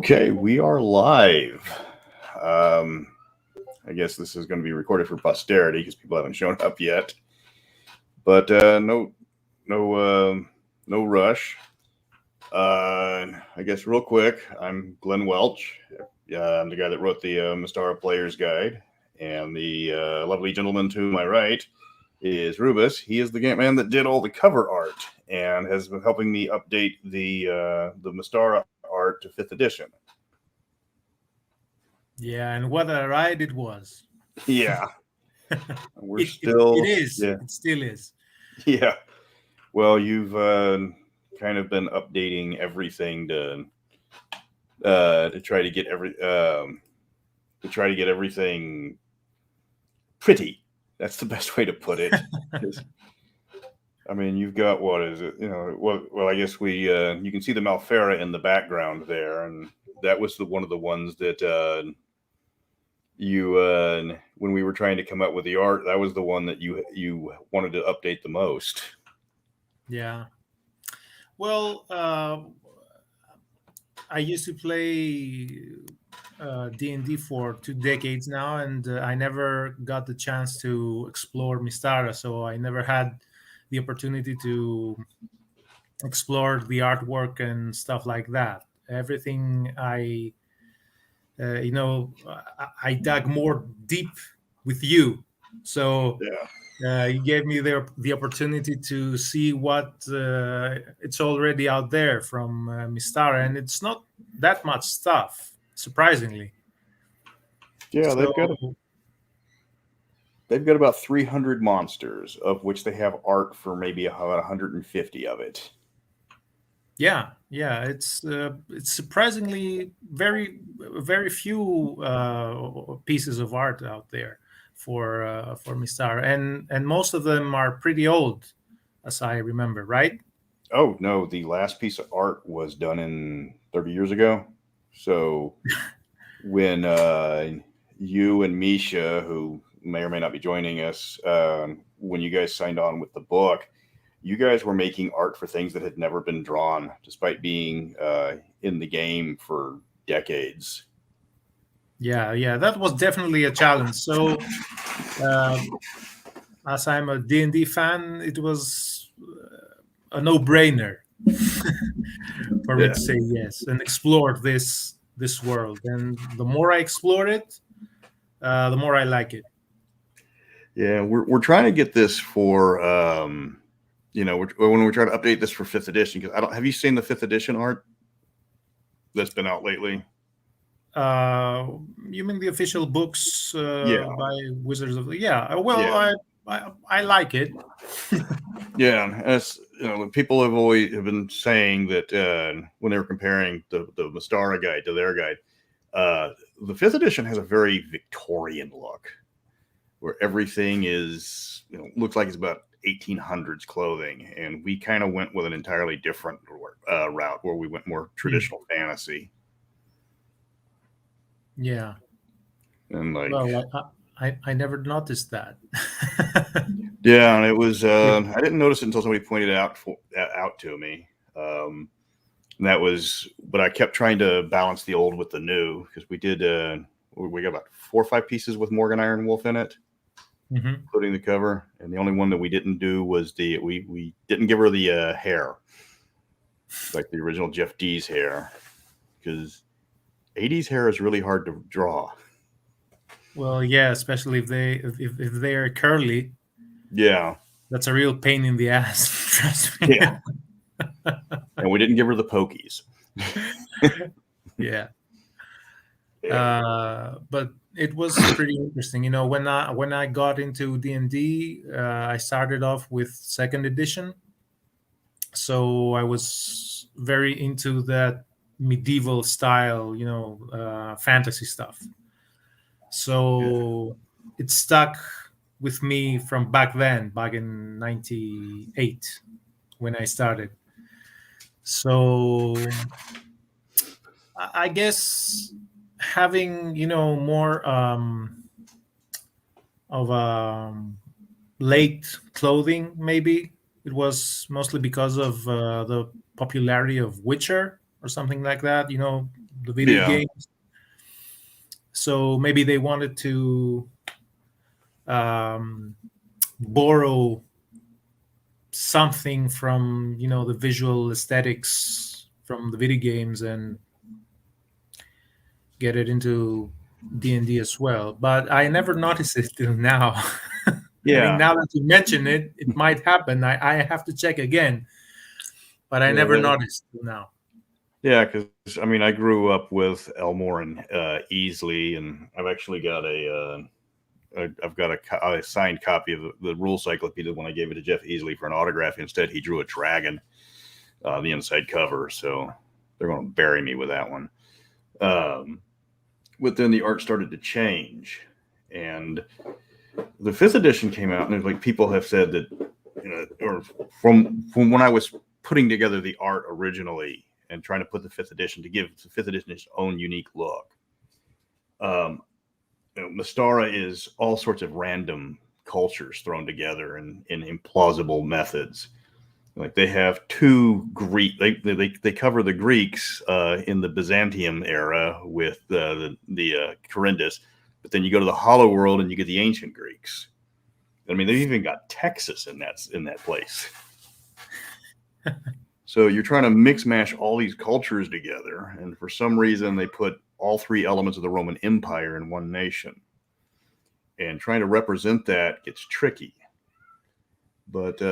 Okay, we are live. I guess this is going to be recorded for posterity because people haven't shown up yet. But no rush. I guess real quick, I'm Glenn Welch. I'm the guy that wrote the Mystara Player's Guide, and the lovely gentleman to my right is Rubus. He is the game man that did all the cover art and has been helping me update the Mystara art to 5th edition. Yeah, and what a ride it was. Yeah. We're It still is. Yeah. Well, you've kind of been updating everything to try to get everything pretty. That's the best way to put it. I mean, you've got, what is it? Well, I guess you can see the Malfera in the background there, and that was one of the ones that when we were trying to come up with the art, that was the one that you wanted to update the most. Yeah. Well, I used to play D&D for 2 decades now, and I never got the chance to explore Mystara, so I never had the opportunity to explore the artwork and stuff like that. Everything I dug more deep with you. So you gave me the opportunity to see what it's already out there from Mystara, and it's not that much stuff, surprisingly. Yeah, they've got about 300 monsters, of which they have art for maybe about 150 of it. Yeah, it's surprisingly very few pieces of art out there for Mystara, and most of them are pretty old, as I remember, right? Oh no, the last piece of art was done in 30 years ago. So when you and Mischa, who may or may not be joining us, when you guys signed on with the book, you guys were making art for things that had never been drawn, despite being in the game for decades. Yeah, that was definitely a challenge. So, as I'm a D&D fan, it was a no-brainer for me to say yes and explore this world. And the more I explore it, the more I like it. Yeah, we're trying to get this for when we're trying to update this for 5th edition, because have you seen the 5th edition art that's been out lately? You mean the official books by Wizards of the? Yeah. Well, yeah. I like it. Yeah, as people have been saying that when they were comparing the Mystara guide to their guide, the 5th edition has a very Victorian look, where everything is looks like it's about 1800s clothing, and we kind of went with an entirely different route where we went more traditional fantasy. Yeah. And I never noticed that. Yeah, and it was I didn't notice it until somebody pointed it out to me. And that was, but I kept trying to balance the old with the new, because we did we got about 4 or 5 pieces with Morgan Iron Wolf in it, including the cover, and the only one that we didn't do was we didn't give her the hair, like the original Jeff D's hair, because 80s hair is really hard to draw. Well, yeah, especially if they are curly. Yeah, that's a real pain in the ass. Trust me. Yeah, and we didn't give her the pokies. Yeah. But it was pretty interesting. When I got into D&D, I started off with 2nd edition, so I was very into that medieval style, fantasy stuff. So it stuck with me from back in 98 when I started. So I guess having more of late clothing, maybe it was mostly because of the popularity of Witcher or something like that. the video Yeah. games. So maybe they wanted to borrow something from the visual aesthetics from the video games and get it into D&D as well. But I never noticed it till now. I mean, Yeah. now that you mention it, it might happen. I have to check again, but I never noticed till now. Yeah, because I mean, I grew up with Elmore and Easley, and I've actually got a signed copy of the rule cyclopedia when I gave it to Jeff Easley for an autograph. Instead, he drew a dragon on the inside cover, so they're going to bury me with that one. But then the art started to change, and the 5th edition came out, and there's like people have said that, or from when I was putting together the art originally and trying to put the 5th edition to give the 5th edition its own unique look. Mystara is all sorts of random cultures thrown together in implausible methods. Like they have 2 Greek, they cover the Greeks in the Byzantium era with the Corindus, but then you go to the Hollow World and you get the ancient Greeks. I mean, they've even got Texas in that place. So you're trying to mix mash all these cultures together, and for some reason they put all 3 elements of the Roman Empire in one nation. And trying to represent that gets tricky. But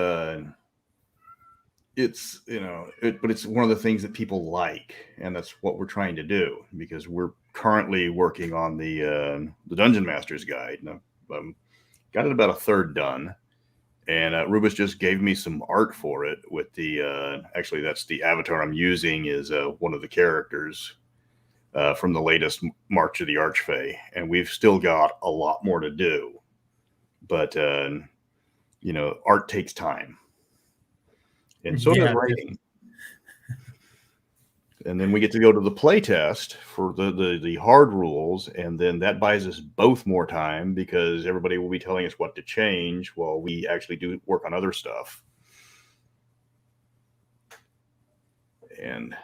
it's but it's one of the things that people like, and that's what we're trying to do, because we're currently working on the Dungeon Master's Guide. And I've got it about a third done. And Rubus just gave me some art for it with the actually that's the avatar I'm using is one of the characters from the latest March of the Archfey, and we've still got a lot more to do. But art takes time, and so does writing. And then we get to go to the play test for the hard rules, and then that buys us both more time because everybody will be telling us what to change while we actually do work on other stuff. And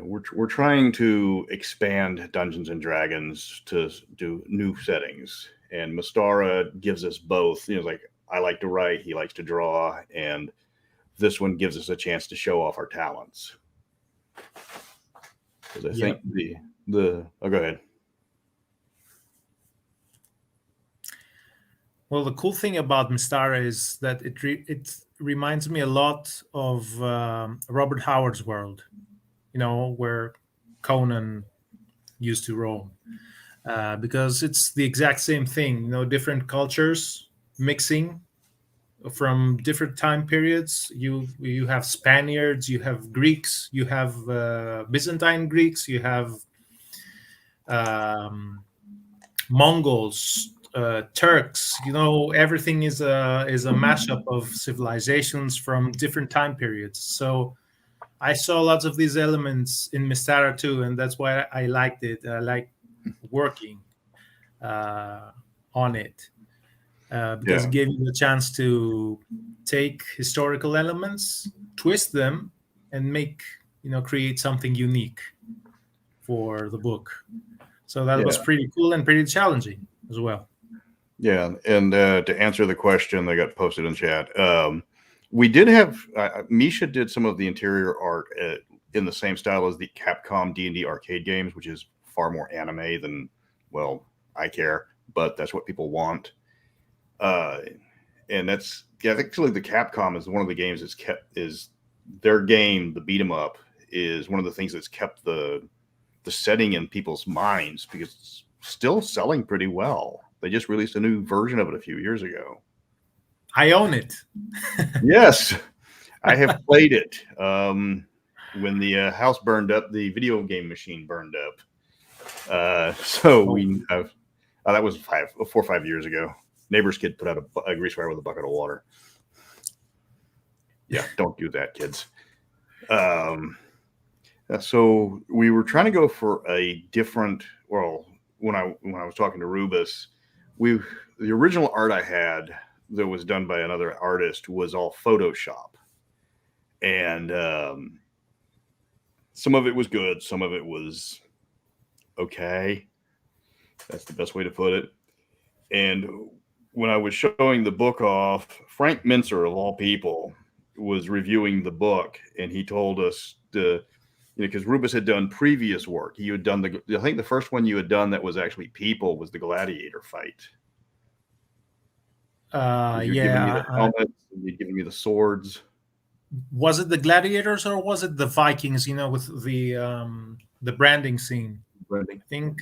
we're trying to expand Dungeons and Dragons to do new settings, and Mystara gives us both. Like I like to write, he likes to draw, and this one gives us a chance to show off our talents. Because I think go ahead. Well, the cool thing about Mystara is that it reminds me a lot of Robert Howard's world, where Conan used to roam, because it's the exact same thing. Different cultures mixing from different time periods. You have Spaniards, you have Greeks, you have Byzantine Greeks, you have Mongols, Turks. Everything is a mashup of civilizations from different time periods. So I saw lots of these elements in Mystara too, and that's why I liked it. I like working on it. Because it gave you the chance to take historical elements, twist them, and create something unique for the book. So that was pretty cool and pretty challenging as well. Yeah, and to answer the question that got posted in chat, we did have Mischa did some of the interior art in the same style as the Capcom D&D arcade games, which is far more anime than, well, I care, but that's what people want. And that's actually the Capcom is one of the games that's is their game. The beat 'em up is one of the things that's kept the setting in people's minds because it's still selling pretty well. They just released a new version of it a few years ago. I own it. Yes, I have played it. When the house burned up, the video game machine burned up. We have that was 4 or 5 years ago. Neighbor's kid put out a grease fire with a bucket of water. Yeah, don't do that, kids. So we were trying to go for a different. Well, when I was talking to Rubus, the original art I had that was done by another artist was all Photoshop, and some of it was good, some of it was okay. That's the best way to put it. And when I was showing the book off, Frank Mincer, of all people, was reviewing the book, and he told us to, because Rubus had done previous work. He had done I think the first one you had done that was actually people was the Gladiator fight. You're giving me the helmets, and you're giving me the swords. Was it the Gladiators or was it the Vikings? With the branding scene.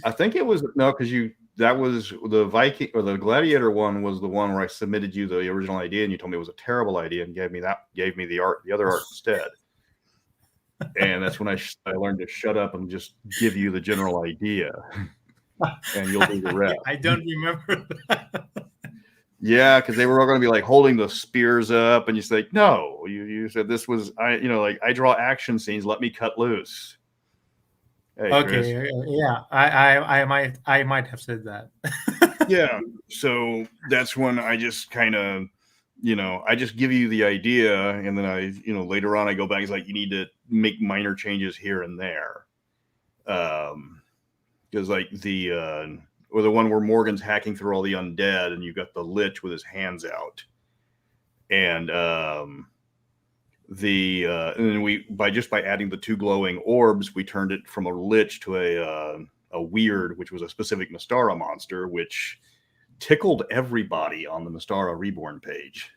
I think it was because that was the Viking or the Gladiator one was the one where I submitted you the original idea and you told me it was a terrible idea and gave me the other art instead. And that's when I learned to shut up and just give you the general idea, and you'll do the rest. I don't remember that. Yeah, because they were all going to be like holding the spears up, and you say, no, you said this was I draw action scenes. Let me cut loose. Hey, okay, Chris. yeah, I might have said that. Yeah, so that's when I just kind of, I just give you the idea, and then later on I go back. It's like you need to make minor changes here and there, because like or the one where Morgan's hacking through all the undead, and you got the Lich with his hands out, and and then by adding the 2 glowing orbs, we turned it from a Lich to a weird, which was a specific Mystara monster, which tickled everybody on the Mystara Reborn page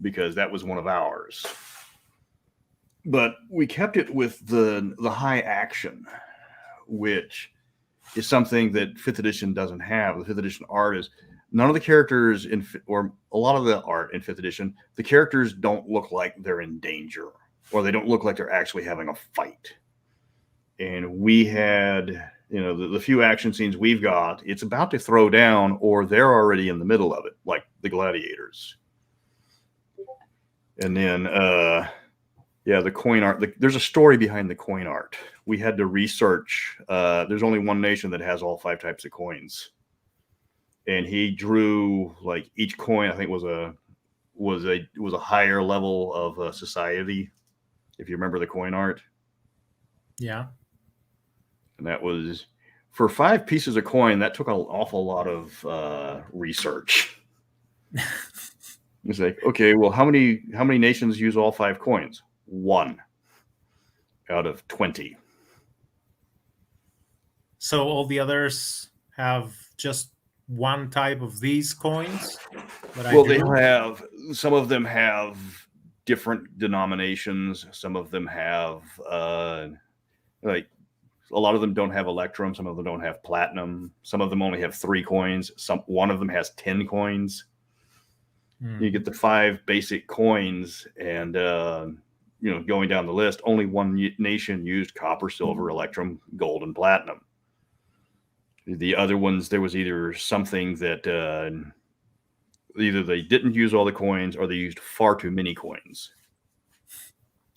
because that was one of ours. But we kept it with the high action, which is something that 5th edition doesn't have. The 5th edition art is none of the characters or a lot of the art in 5th edition, the characters don't look like they're in danger, or they don't look like they're actually having a fight. And we had, the few action scenes we've got, it's about to throw down, or they're already in the middle of it, like the Gladiators. And then, the coin art, there's a story behind the coin art. We had to research. There's only one nation that has all 5 types of coins. And he drew like each coin, I think was a higher level of society, if you remember the coin art. Yeah. And that was for 5 pieces of coin. That took an awful lot of research. It's like, okay, well, how many nations use all 5 coins? 1 out of 20. So all the others have just one type of these coins? Well, they have, some of them have different denominations. Some of them have, like, a lot of them don't have electrum. Some of them don't have platinum. Some of them only have 3 coins. One of them has 10 coins. You get the 5 basic coins, and going down the list, only one nation used copper, silver, electrum, gold, and platinum. The other ones, there was either something that either they didn't use all the coins, or they used far too many coins,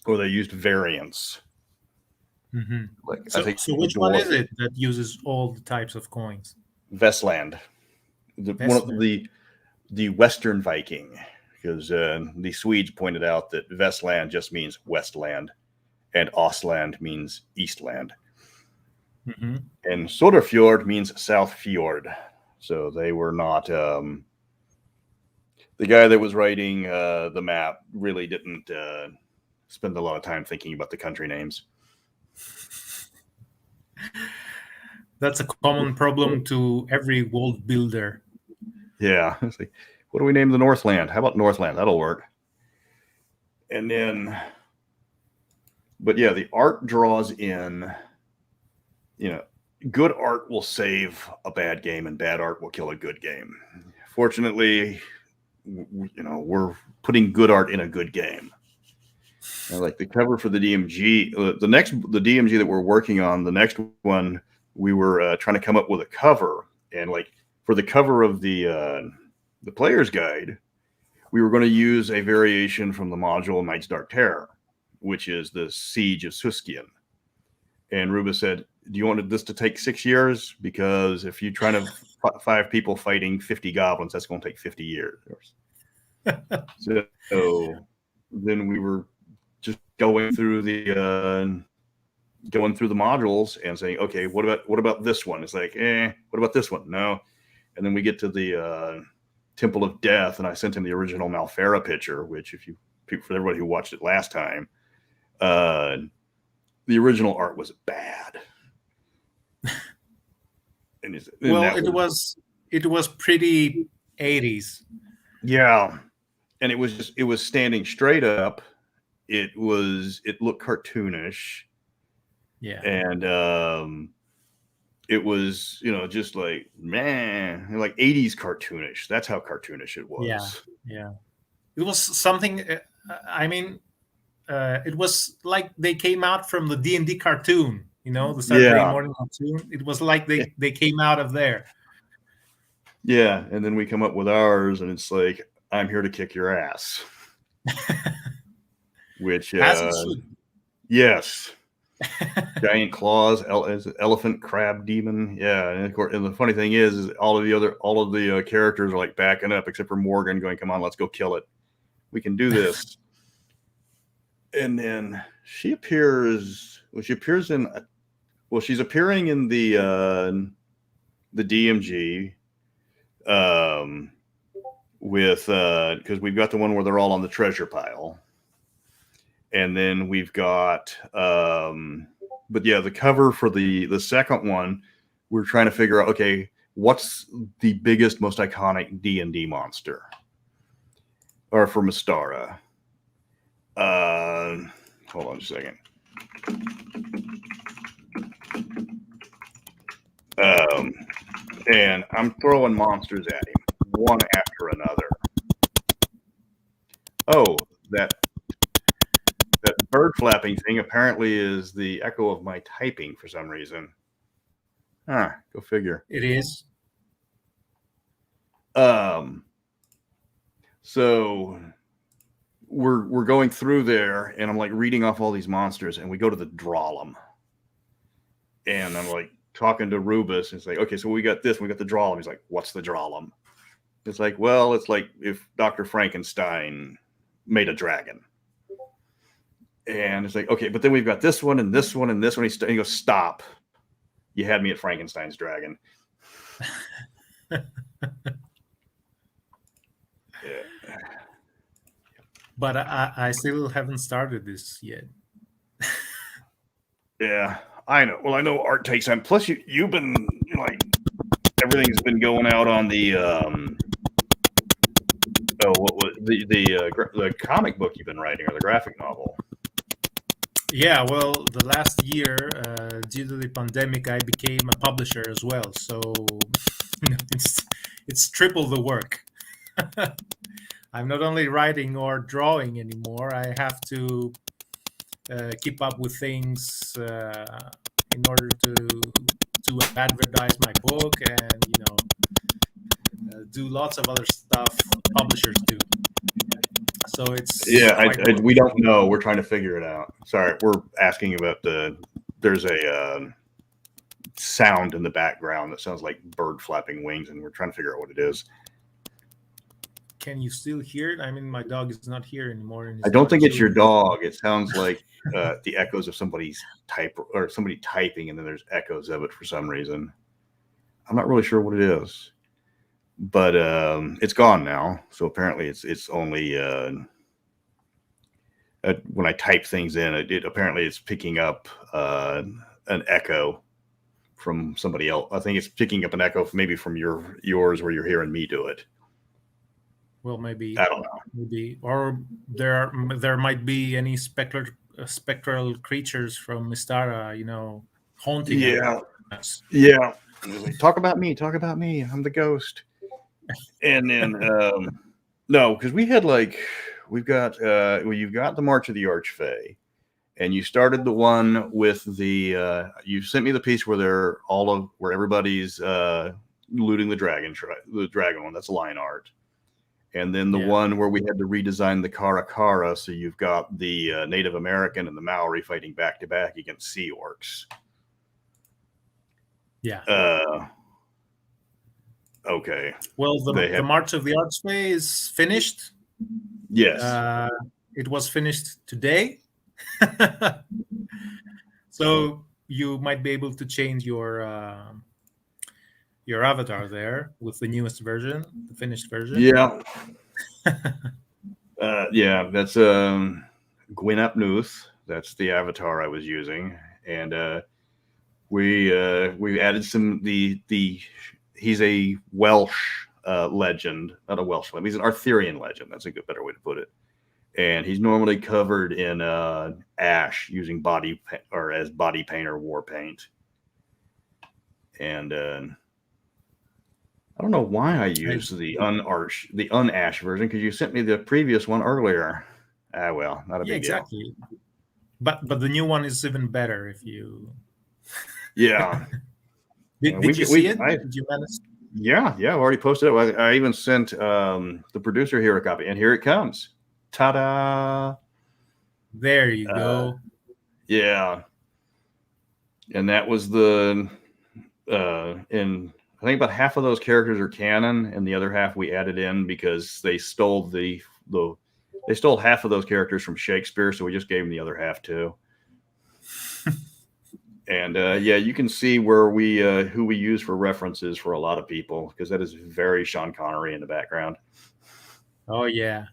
or they used variants. Mm-hmm. Like, so which one is it that uses all the types of coins? Vestland. One of the Western Viking, because the Swedes pointed out that Vestland just means Westland, and Ostland means Eastland. Mm-hmm. And Soderfjord means South Fjord. So they were not... the guy that was writing the map really didn't spend a lot of time thinking about the country names. That's a common problem to every world builder. Yeah. It's like, what do we name the Northland? How about Northland? That'll work. And then... But yeah, the art draws in... good art will save a bad game, and bad art will kill a good game. Fortunately, we're putting good art in a good game. And like the cover for the DMG, the DMG that we're working on, the next one, we were trying to come up with a cover, and like for the cover of the player's guide, we were going to use a variation from the module Knight's Dark Terror, which is the Siege of Suskian. And Rubus said, do you want this to take 6 years? Because if you try to 5 people fighting 50 goblins, that's going to take 50 years. So then we were just going through the going through the modules and saying, okay, what about this one? It's like, what about this one? No. And then we get to the Temple of Death, and I sent him the original Mystara picture, which for everybody who watched it last time, the original art was bad. It was pretty 80s. Yeah. And it was standing straight up. It looked cartoonish. Yeah. And it was, just like, man, like 80s cartoonish. That's how cartoonish it was. Yeah. It was something, it was like they came out from the D&D cartoon, the Saturday morning cartoon. It was like they came out of there. Yeah, and then we come up with ours, and it's like, I'm here to kick your ass. Which, as it should. Yes. Giant claws, elephant, crab, demon. Yeah, and of course, and the funny thing is all of the characters are like backing up, except for Morgan going, "Come on, let's go kill it. We can do this." And then she appears. Well, she's appearing in the DMG. With because we've got the one where they're all on the treasure pile. And then we've got, but yeah, the cover for the second one, we're trying to figure out, okay, what's the biggest, most iconic D&D monster? Or for Mystara. Hold on a second. And I'm throwing monsters at him, one after another. Oh, that bird flapping thing apparently is the echo of my typing for some reason. Go figure. It is. So we're going through there, and I'm like reading off all these monsters, and we go to the Drollam. And I'm like talking to Rubus, and it's like, okay, so we got this, we got the Drollam. He's like, what's the Drollam? It's like, well, it's like if Dr. Frankenstein made a dragon. And it's like, okay, but then we've got this one and this one and this one. He goes, stop. You had me at Frankenstein's dragon. Yeah. But I still haven't started this yet. Yeah, I know. Well, I know art takes time. Plus, you've been like everything's been going out on the what was the comic book you've been writing or the graphic novel? Yeah, well, the last year, due to the pandemic, I became a publisher as well. So it's triple the work. I'm not only writing or drawing anymore. I have to keep up with things in order to advertise my book and do lots of other stuff publishers do. So it's we don't know. We're trying to figure it out. Sorry, we're asking about there's a sound in the background that sounds like bird flapping wings, and we're trying to figure out what it is. Can you still hear it? I mean, my dog is not here anymore. I don't think it's your dog. It sounds like the echoes of somebody's somebody typing, and then there's echoes of it for some reason. I'm not really sure what it is, but it's gone now. So apparently, it's only when I type things in, apparently it's picking up an echo from somebody else. I think it's picking up an echo maybe from yours where you're hearing me do it. Well, maybe I don't know. Maybe, or there might be any spectral creatures from Mystara, haunting us. Yeah. Talk about me. I'm the ghost. And then no, because you've got the March of the Archfey, and you started the one with the you sent me the piece where where everybody's looting the dragon one. That's line art. And then the one where we had to redesign the Karakara, so you've got the Native American and the Maori fighting back to back against sea orcs. Yeah. Okay. Well, the March of the Archway is finished. Yes. It was finished today. So you might be able to change your avatar there with the newest version, the finished version. Yeah. Yeah, that's Gwynap Nuth. That's the avatar I was using, and we added some he's a Welsh legend, not a Welsh legend. He's an Arthurian legend. That's a better way to put it. And he's normally covered in ash using body paint or war paint. And I don't know why I used the unash version, because you sent me the previous one earlier. Well, not a big exactly. deal. But the new one is even better if you. Yeah. Did you see it? Did you manage? Yeah, I've already posted it. I even sent the producer here a copy, and here it comes. Ta-da! There you go. Yeah, and that was and I think about half of those characters are canon, and the other half we added in because they stole they stole half of those characters from Shakespeare, so we just gave them the other half too. And yeah, you can see where who we use for references for a lot of people, because that is very Sean Connery in the background. Oh yeah,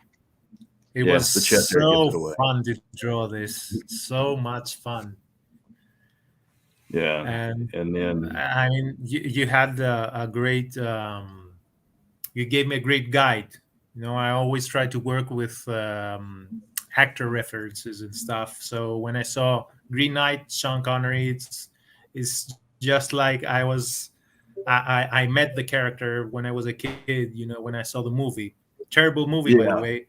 it was so fun to draw this. So much fun. Yeah, and then I mean, you had a great. You gave me a great guide. I always try to work with actor references and stuff. So when I saw Green Knight, Sean Connery, it's just like I met the character when I was a kid. When I saw the movie. Terrible movie, by the way.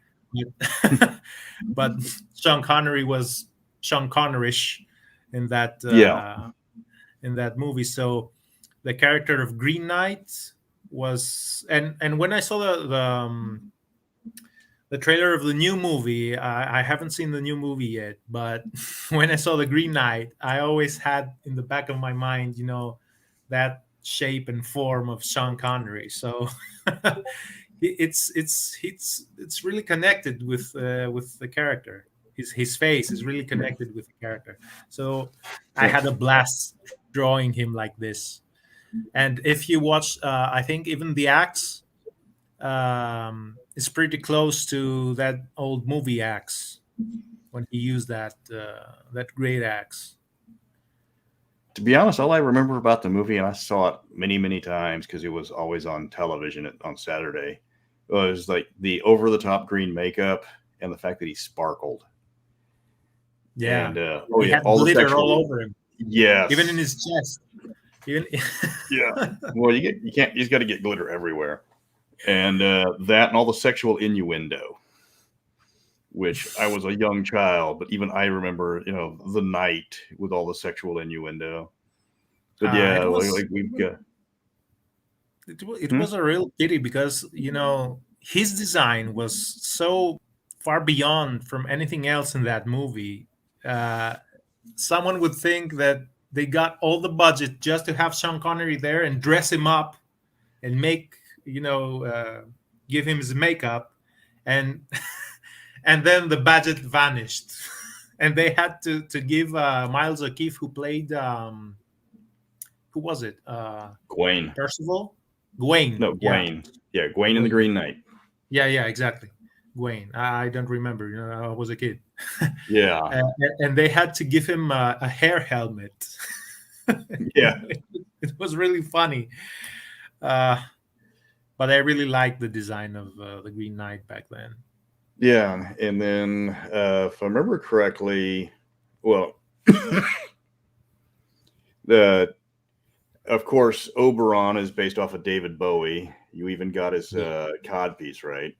But Sean Connery was Sean Connerish in that in that movie. So the character of Green Knight was, and when I saw the trailer of the new movie, I haven't seen the new movie yet, but when I saw the Green Knight, I always had in the back of my mind, that shape and form of Sean Connery. So it's really connected with the character. His face is really connected with the character. So I had a blast drawing him like this. And if you watch, I think even the axe is pretty close to that old movie axe when he used that great axe. To be honest, all I remember about the movie, and I saw it many, many times because it was always on television on Saturday, was like the over-the-top green makeup and the fact that he sparkled. Yeah, and he had all glitter all over him. Yes, even in his chest. Yeah. Well, he's got to get glitter everywhere, and that and all the sexual innuendo, which I was a young child, but even I remember, the night with all the sexual innuendo. But yeah, we've got. It was a real pity because his design was so far beyond from anything else in that movie. Someone would think that they got all the budget just to have Sean Connery there and dress him up and make give him his makeup, and and then the budget vanished, and they had to give Miles O'Keefe, who played who was it? Gawain. Percival? Gawain. No, Gawain. Yeah, Gawain in the Green Knight. Yeah, exactly. Gawain. I don't remember. I was a kid. Yeah. And they had to give him a hair helmet. Yeah. It was really funny. But I really liked the design of the Green Knight back then. Yeah, and then if I remember correctly, well, of course, Oberon is based off of David Bowie. You even got his cod piece, right?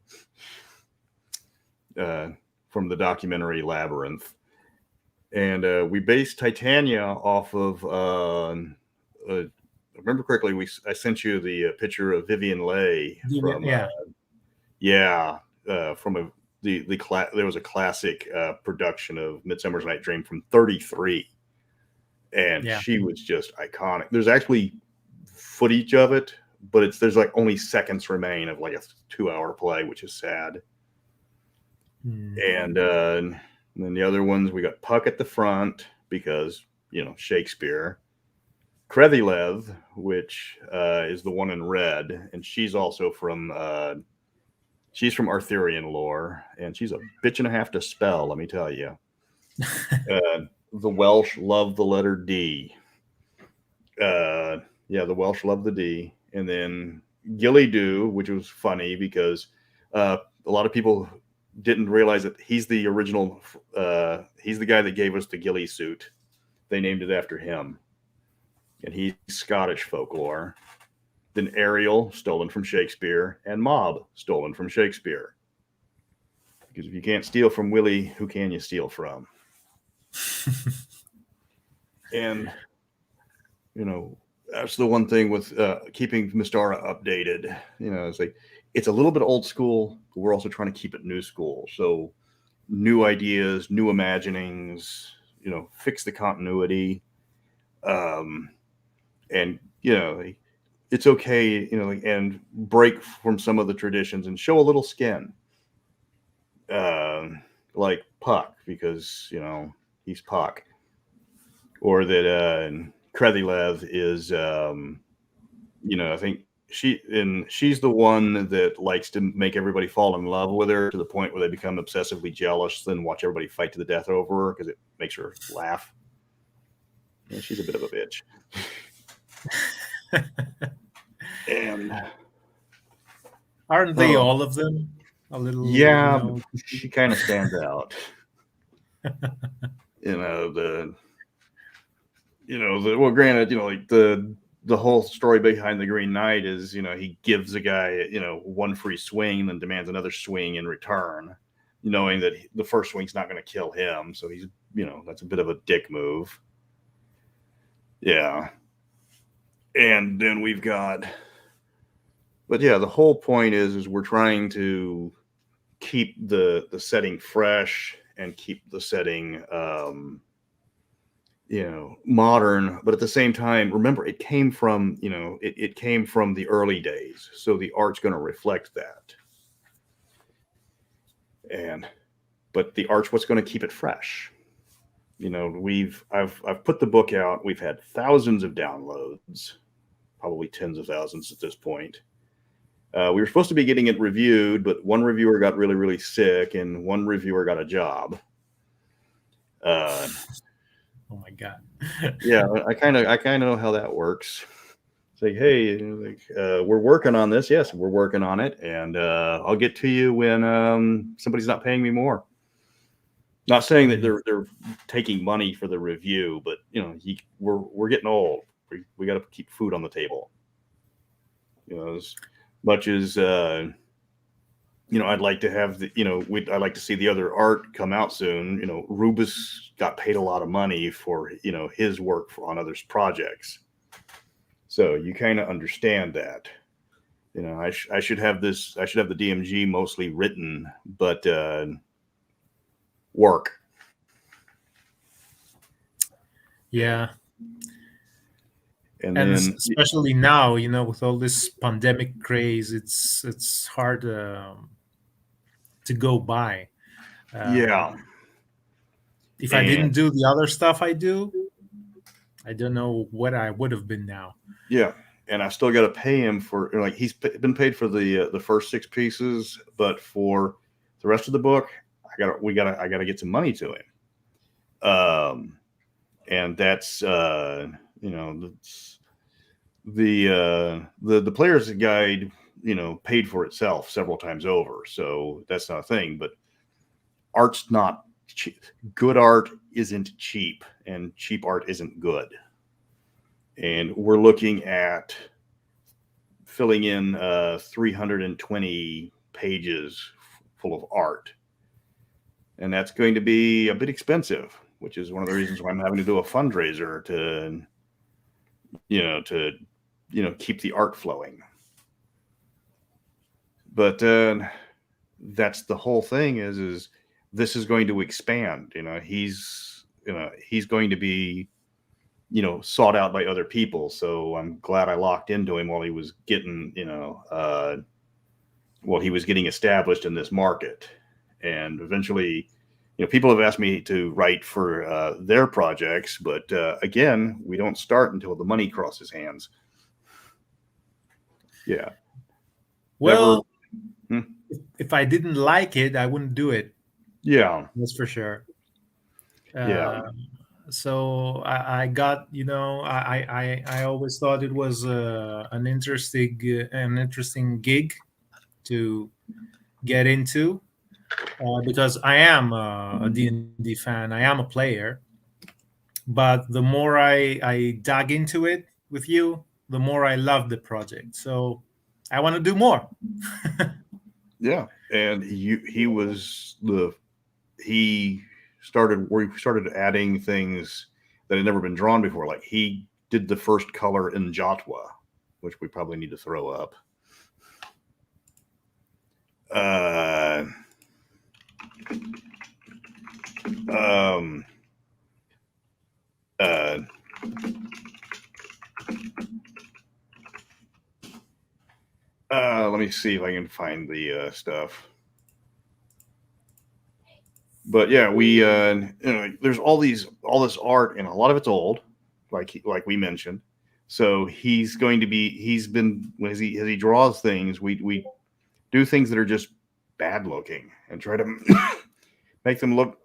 From the documentary Labyrinth. And we based Titania off of, if I remember correctly, I sent you the picture of Vivian Leigh from, from there was a classic production of Midsummer's Night Dream from 1933. And she was just iconic. There's actually footage of it, but there's like only seconds remain of like a 2-hour play, which is sad. And then the other ones, we got Puck at the front because, Shakespeare. Krethilev, which is the one in red, and she's also from Arthurian lore, and she's a bitch and a half to spell, let me tell you. The Welsh love the letter D. The Welsh love the D. And then Gilly-Doo, which was funny because a lot of people didn't realize that he's the original. He's the guy that gave us the ghillie suit. They named it after him. And he's Scottish folklore. Then Ariel, stolen from Shakespeare, and Mob, stolen from Shakespeare. Because if you can't steal from Willie, who can you steal from? And, that's the one thing with keeping Mystara updated. It's like, it's a little bit old school, but we're also trying to keep it new school. So new ideas, new imaginings, fix the continuity. And, it's okay, and break from some of the traditions and show a little skin. Like Puck, because, he's Puck. Or that Krethilev is, I think she's the one that likes to make everybody fall in love with her to the point where they become obsessively jealous, then watch everybody fight to the death over her because it makes her laugh. Yeah, she's a bit of a bitch. And aren't they all of them a little? Yeah, she kind of stands out. Well, granted, like the whole story behind the Green Knight is, he gives a guy, one free swing, then demands another swing in return, knowing that the first swing's not going to kill him. So he's, that's a bit of a dick move. Yeah. And then we've got, but yeah, the whole point is we're trying to keep the setting fresh and keep the setting, modern, but at the same time, remember, it came from, it came from the early days. So the art's going to reflect that. But the art's what's going to keep it fresh. I've put the book out. We've had thousands of downloads, probably tens of thousands at this point. We were supposed to be getting it reviewed, but one reviewer got really, really sick and one reviewer got a job. Oh my God. Yeah, I kind of know how that works. It's like, hey, we're working on this. Yes, we're working on it, and I'll get to you when somebody's not paying me more. Not saying that they're taking money for the review, but we're getting old. We got to keep food on the table. As much as I'd like to have I'd like to see the other art come out soon. Rubus got paid a lot of money for his work on others' projects, so you kind of understand that. I should have this. I should have the DMG mostly written, but work. Yeah. And then, especially now, with all this pandemic craze, it's hard to go by. Yeah. If I didn't do the other stuff I do, I don't know what I would have been now. Yeah. And I still got to pay him for, he's been paid for the first 6 pieces, but for the rest of the book, I got to get some money to him. And that's, the player's guide, paid for itself several times over. So that's not a thing, but art's not cheap. Good art isn't cheap, and cheap art isn't good. And we're looking at filling in 320 pages full of art. And that's going to be a bit expensive, which is one of the reasons why I'm having to do a fundraiser to keep the art flowing. But that's the whole thing is this is going to expand. He's going to be, sought out by other people. So I'm glad I locked into him while he was getting, he was getting established in this market. And eventually people have asked me to write for their projects, but again, we don't start until the money crosses hands. Yeah. Well, Never, if I didn't like it, I wouldn't do it. yeah. That's for sure. Yeah. So I got, I always thought it was an interesting gig to get into, because I am a D&D fan. I am a player, but the more I dug into it with you, the more I love the project. So I want to do more. Yeah. And he started where he started adding things that had never been drawn before. Like he did the first color in Jotwa, which we probably need to throw up. Um, let me see if I can find the stuff. But yeah, we there's all this art, and a lot of it's old, like we mentioned. So he's been as he draws things, we do things that are just bad looking and try to make them look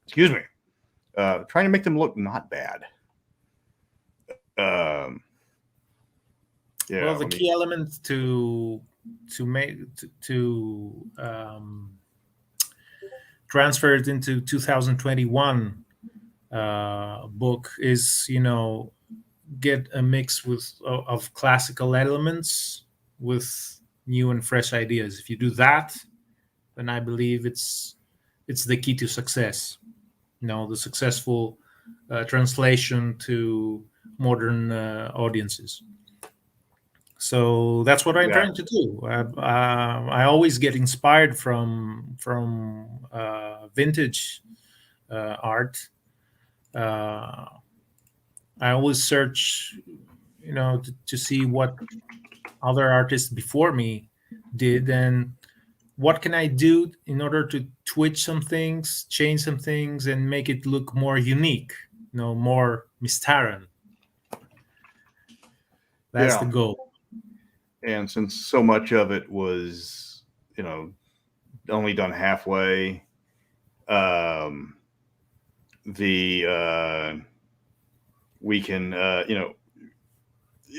excuse me, trying to make them look not bad. Yeah, Well, the key element to make to transfer it into 2021 book is, get a mix of classical elements with new and fresh ideas. If you do that, then I believe it's the key to success. The successful translation to modern audiences. So that's what I'm yeah, trying to do. I always get inspired from vintage art. I always search, to see what other artists before me did, and what can I do in order to twitch some things, change some things, and make it look more unique, more Mystaran. That's the goal. And since so much of it was, only done halfway, we can,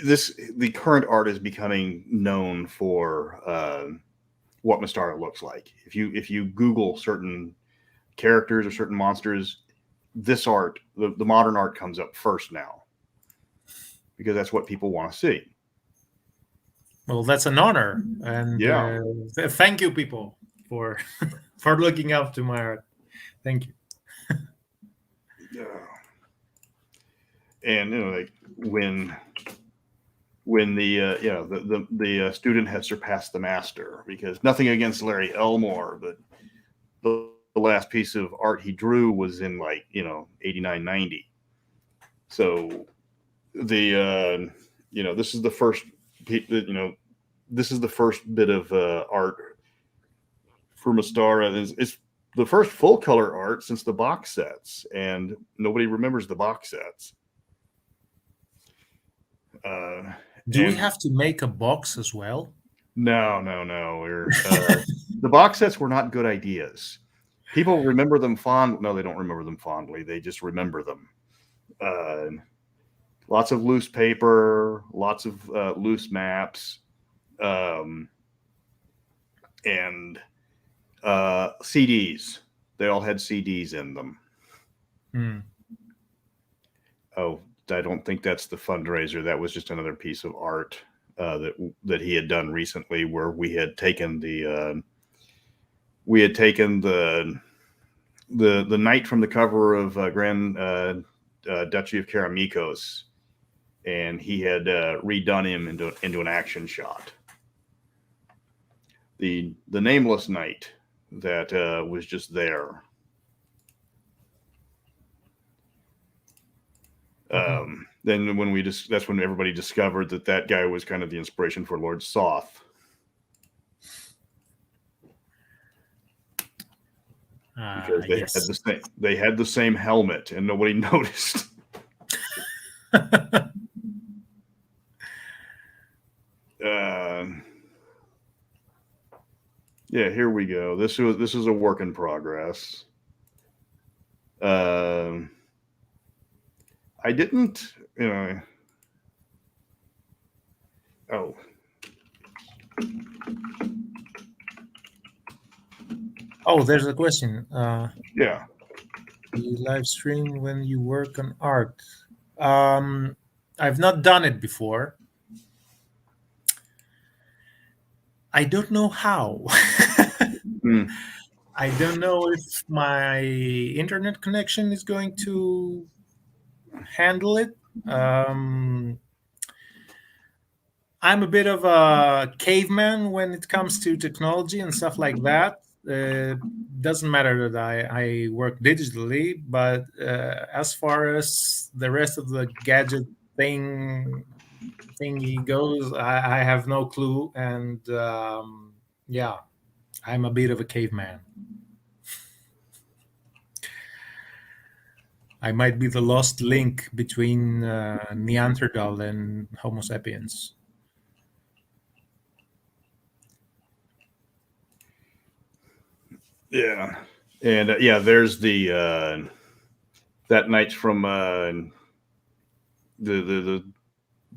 the current art is becoming known for what Mystara looks like. If you Google certain characters or certain monsters, this art, the modern art, comes up first now, because that's what people want to see. Well, that's an honor, and thank you, people, for for looking up to my art. Thank you. And like when the student has surpassed the master, because nothing against Larry Elmore, but the last piece of art he drew was in 89, 90. So this is the first this is the first bit of art for Mystara. It's the first full color art since the box sets, and nobody remembers the box sets. Do we have to make a box as well? No. We're the box sets were not good ideas. People remember them fond. No, they don't remember them fondly. They just remember them. Lots of loose paper, lots of loose maps, and CDs. They all had CDs in them. Oh, I don't think that's the fundraiser. That was just another piece of art that he had done recently, where we had taken the knight from the cover of Grand Duchy of Karamikos, and he had redone him into an action shot. The nameless knight that was just there. Then that's when everybody discovered that guy was kind of the inspiration for Lord Soth. because Yes. they had the same helmet and nobody noticed. Yeah, here we go. This is a work in progress. I didn't, oh. Oh, there's a question. Yeah. Do you live stream when you work on art? I've not done it before. I don't know how. Mm. I don't know if my internet connection is going to handle it. Um, I'm a bit of a caveman when it comes to technology and stuff like that. Doesn't matter that I work digitally, but as far as the rest of the gadget thingy goes, I have no clue. And yeah, I'm a bit of a caveman. I might be the lost link between Neanderthal and Homo sapiens. Yeah. And yeah, there's the that knight's from the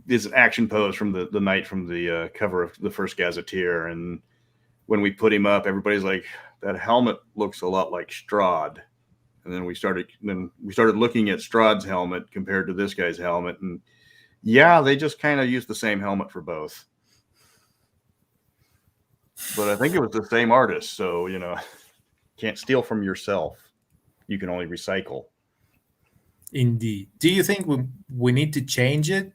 is an action pose from the knight from the cover of the first Gazetteer. And when we put him up, everybody's like, that helmet looks a lot like Strahd. And then we started looking at Strahd's helmet compared to this guy's helmet, and yeah, they just kind of used the same helmet for both. But I think it was the same artist, so can't steal from yourself. You can only recycle. Indeed. Do you think we need to change it?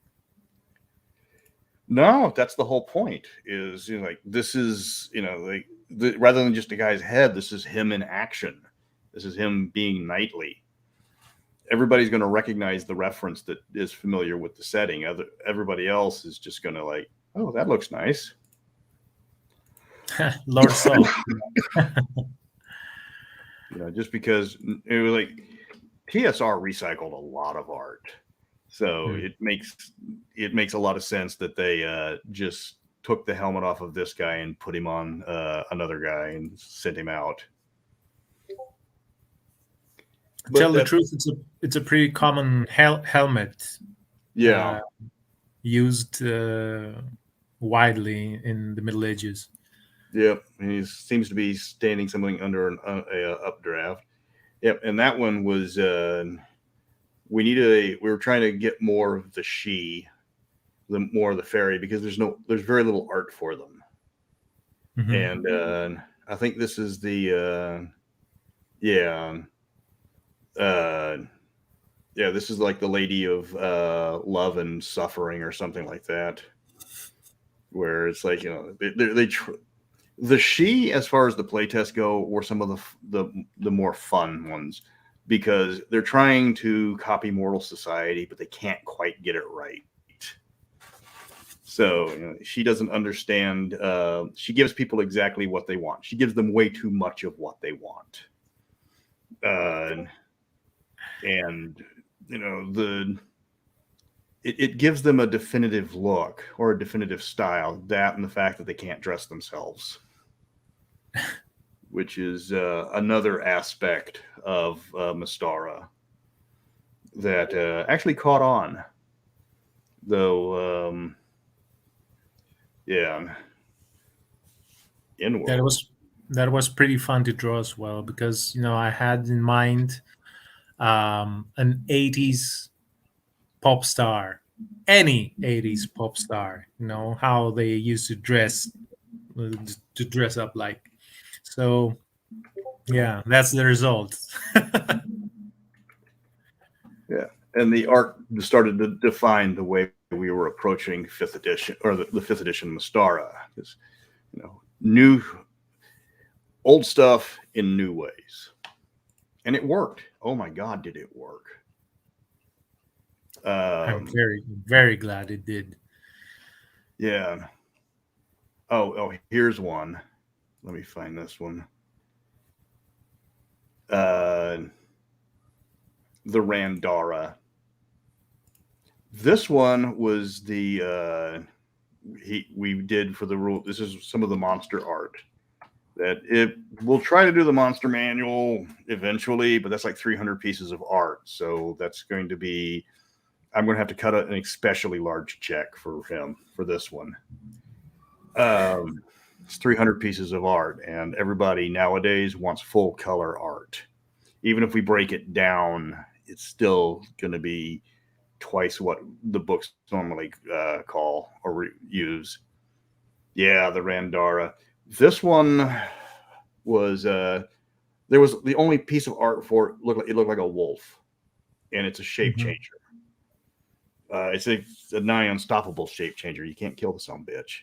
No, that's the whole point. Is like this is like rather than just a guy's head, this is him in action. This is him being knightly. Everybody's going to recognize the reference that is familiar with the setting. Everybody else is just going to like, oh, that looks nice. Lord Saul. Just because it was like PSR recycled a lot of art, so it makes a lot of sense that they just took the helmet off of this guy and put him on another guy and sent him out. Tell the truth, it's a pretty common helmet. Yeah, used widely in the Middle Ages. Yep, he seems to be standing something under an updraft. Yep, and that one was we were trying to get more of the more of the fairy, because there's very little art for them. Mm-hmm. And I think this is the this is like the Lady of Love and Suffering or something like that, where it's like the she, as far as the playtests go, were some of the more fun ones, because they're trying to copy Mortal Society, but they can't quite get it right. So she doesn't understand. She gives people exactly what they want. She gives them way too much of what they want. And it gives them a definitive look or a definitive style. That and the fact that they can't dress themselves, which is another aspect of Mystara that actually caught on, though. Inward. That was pretty fun to draw as well, because I had in mind an 80s pop star, any 80s pop star, how they used to dress up like. So yeah, that's the result. Yeah, and the art started to define the way we were approaching 5th edition, or the 5th edition Mystara. Because new old stuff in new ways, and it worked. Oh my god, did it work. I'm very, very glad it did. Yeah. Oh, here's one. Let me find this one. the Randara. This one was the we did for the rule. This is some of the monster art that we'll try to do the monster manual eventually, but that's like 300 pieces of art. So that's going to be, I'm going to have to cut an especially large check for him for this one. It's 300 pieces of art, and everybody nowadays wants full color art. Even if we break it down, it's still going to be twice what the books normally call or use. Yeah, the Randara. This one was there was the only piece of art for it looked like a wolf, and it's a shape changer. It's a nigh unstoppable shape changer. You can't kill the son of a bitch.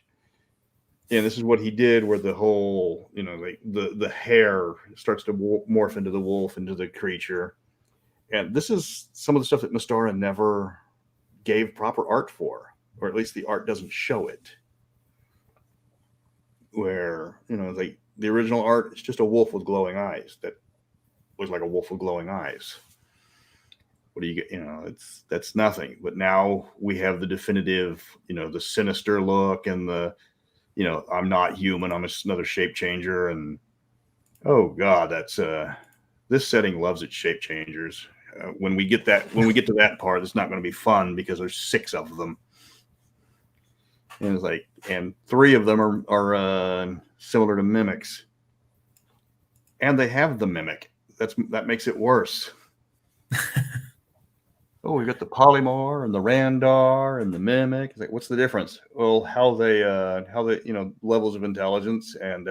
And this is what he did, where the whole, like the hair starts to morph into the wolf, into the creature. And this is some of the stuff that Mystara never gave proper art for, or at least the art doesn't show it. Where, like the original art, it's just a wolf with glowing eyes that looks like a wolf with glowing eyes. What do you get? That's nothing. But now we have the definitive, the sinister look and the, I'm not human. I'm just another shape changer. And oh God, that's this setting loves its shape changers. When we get to that part, it's not going to be fun because there's 6 of them. And it's like, and 3 of them are similar to mimics, and they have the mimic. That makes it worse. Oh, we got the polymorph and the Randar and the mimic. It's like, what's the difference? Well, how they levels of intelligence and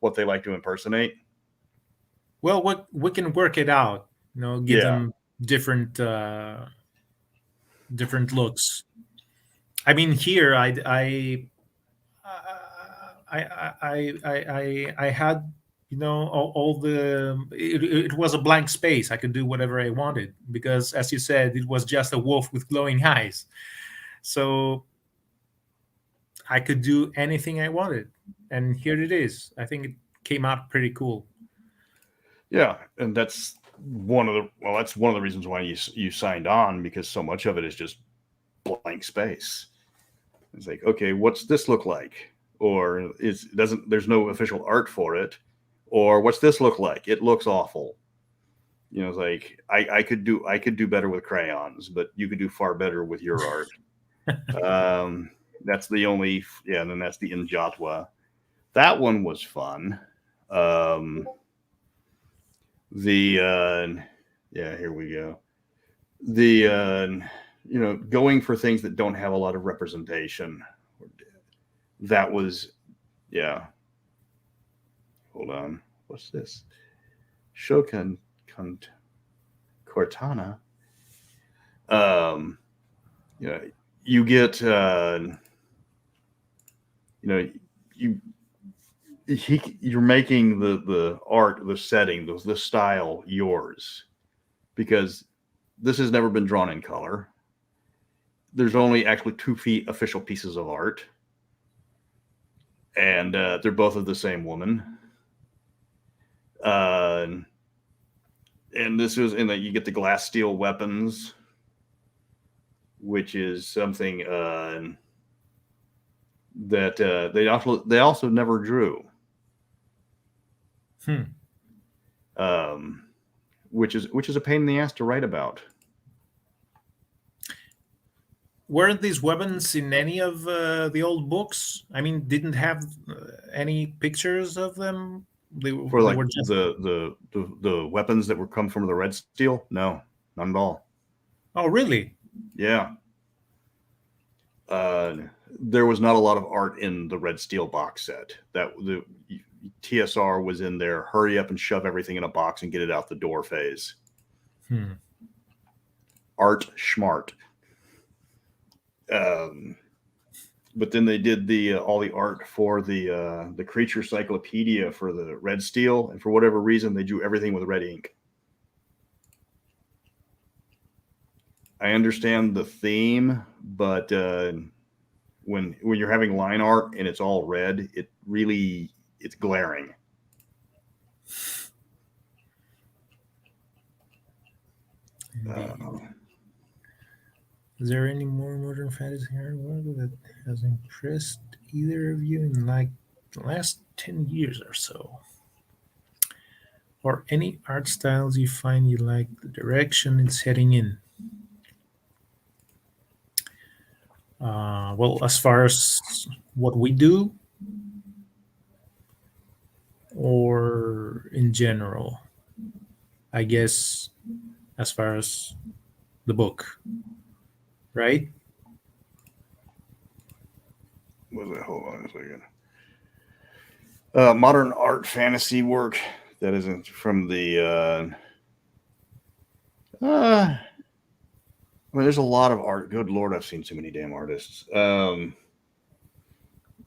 what they like to impersonate. Well, we can work it out. Give them different looks. I mean, here I had all the it was a blank space. I could do whatever I wanted because, as you said, it was just a wolf with glowing eyes. So I could do anything I wanted, and here it is. I think it came out pretty cool. Yeah, and that's one of the reasons why you signed on, because so much of it is just blank space. It's like, okay, what's this look like? Or there's no official art for it. Or what's this look like? It looks awful. It's like I could do better with crayons, but you could do far better with your art. That's the only, and then that's the Njatwa. That one was fun. Here we go. The going for things that don't have a lot of representation. That was, hold on. What's this? Shokan Cortana. You get, you're making the art, the setting, the style yours, because this has never been drawn in color. There's only actually 2 official pieces of art, and they're both of the same woman. And this is in that you get the glass steel weapons, which is something that they also never drew. Which is a pain in the ass to write about. Weren't these weapons in any of the old books? I mean, didn't have any pictures of them. They were just the weapons that were come from the red steel. No, not at all. Oh, really? Yeah. There was not a lot of art in the red steel box set. That the TSR was in there. Hurry up and shove everything in a box and get it out the door phase. Art schmart. But then they did all the art for the creature cyclopedia for the red steel, and for whatever reason they drew everything with red ink. I understand the theme, but when you're having line art and it's all red, it's glaring. Indeed. Is there any more modern fantasy art work that has impressed either of you in like the last 10 years or so? Or any art styles you find you like the direction it's heading in? Well, as far as what we do, or in general, I guess, as far as the book, right? Was it? Hold on a second. Modern art fantasy work that isn't from the. I mean, there's a lot of art. Good Lord, I've seen so many damn artists.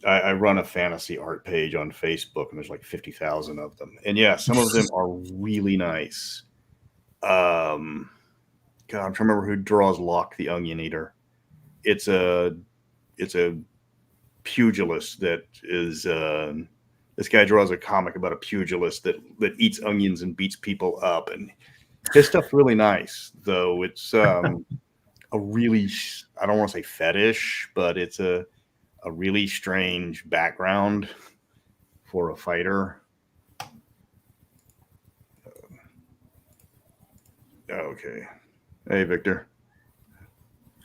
I run a fantasy art page on Facebook, and there's like 50,000 of them. And yeah, some of them are really nice. God, I'm trying to remember who draws Locke the Onion Eater. It's a pugilist that is. This guy draws a comic about a pugilist that eats onions and beats people up, and his stuff's really nice. Though it's a really, I don't want to say fetish, but it's a really strange background for a fighter. Okay. Hey, Victor.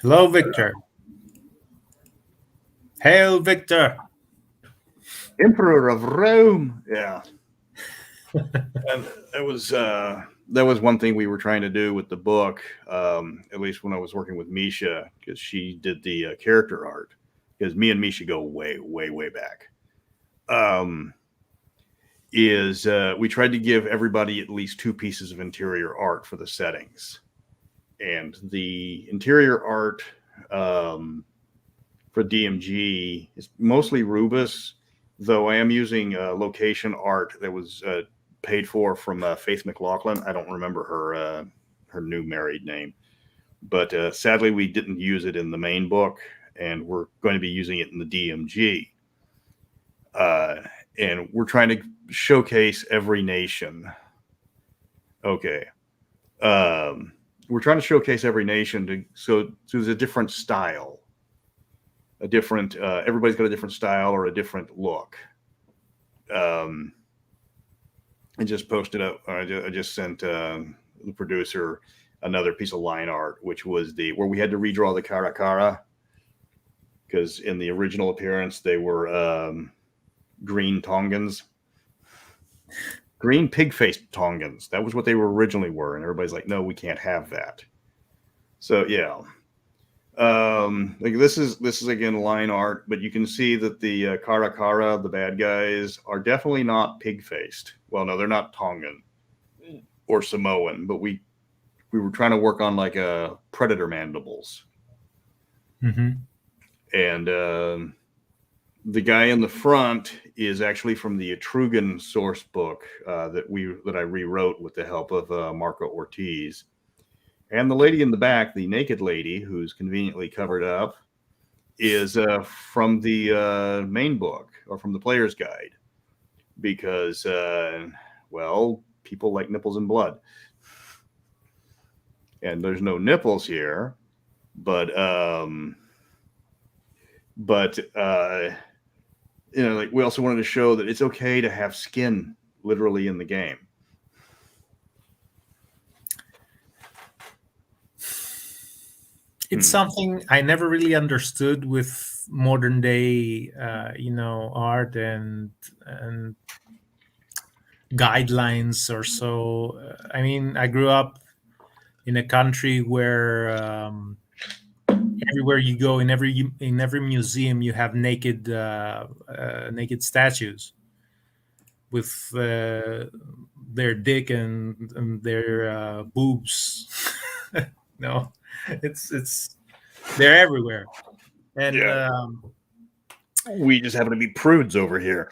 Hello, Victor. Hail, Victor. Emperor of Rome. Yeah. And that was one thing we were trying to do with the book, at least when I was working with Mischa, because she did the character art. Because me and Mischa go way, way, way back. We tried to give everybody at least 2 pieces of interior art for the settings. And the interior art for DMG is mostly Rubus, though I am using location art that was paid for from Faith McLaughlin. I don't remember her new married name. But sadly, we didn't use it in the main book, and we're going to be using it in the DMG. And we're trying to showcase every nation. Okay. We're trying to showcase every nation so there's a different style. Everybody's got a different style or a different look. I just posted up. I just sent the producer another piece of line art, which was where we had to redraw the Karakara, because in the original appearance they were green Tongans, green pig-faced Tongans. That was what they were originally were, and everybody's like, "No, we can't have that." So yeah. Like this is again line art, but you can see that the Karakara, the bad guys, are definitely not pig-faced. Well, no, they're not Tongan or Samoan, but we were trying to work on like predator mandibles. Mm-hmm. And the guy in the front is actually from the Etrugan source book that I rewrote with the help of Marco Ortiz. And the lady in the back, the naked lady who's conveniently covered up, is from the main book or from the player's guide, because, well, people like nipples and blood. And there's no nipples here, but like we also wanted to show that it's okay to have skin literally in the game. It's something I never really understood with modern day, art and guidelines or so. I mean, I grew up in a country where everywhere you go, in every museum, you have naked statues with their dick and their boobs. No, it's they're everywhere, and yeah. We just happen to be prudes over here.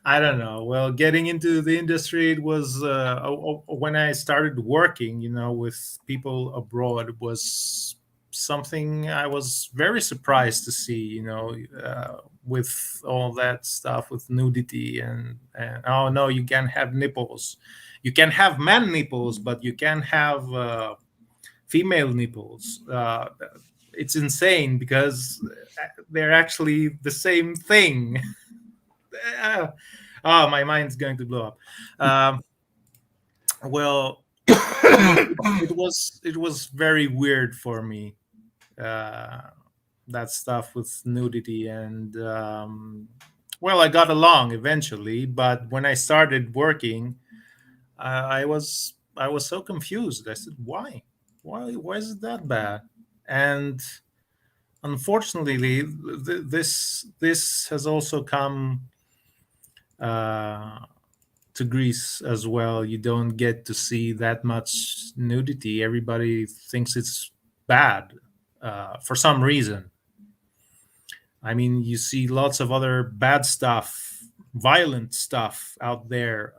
I don't know. Well, getting into the industry, it was when I started working, with people abroad, was something I was very surprised to see. with all that stuff with nudity and oh no, you can't have nipples, you can have man nipples, but you can't have female nipples. It's insane because they're actually the same thing. Oh, my mind's going to blow up. Well, it was very weird for me, that stuff with nudity, and well, I got along eventually, but when I started working, I was so confused. I said, why is it that bad? And unfortunately, this has also come to Greece as well. You don't get to see that much nudity. Everybody thinks it's bad for some reason. I mean, you see lots of other bad stuff, violent stuff out there.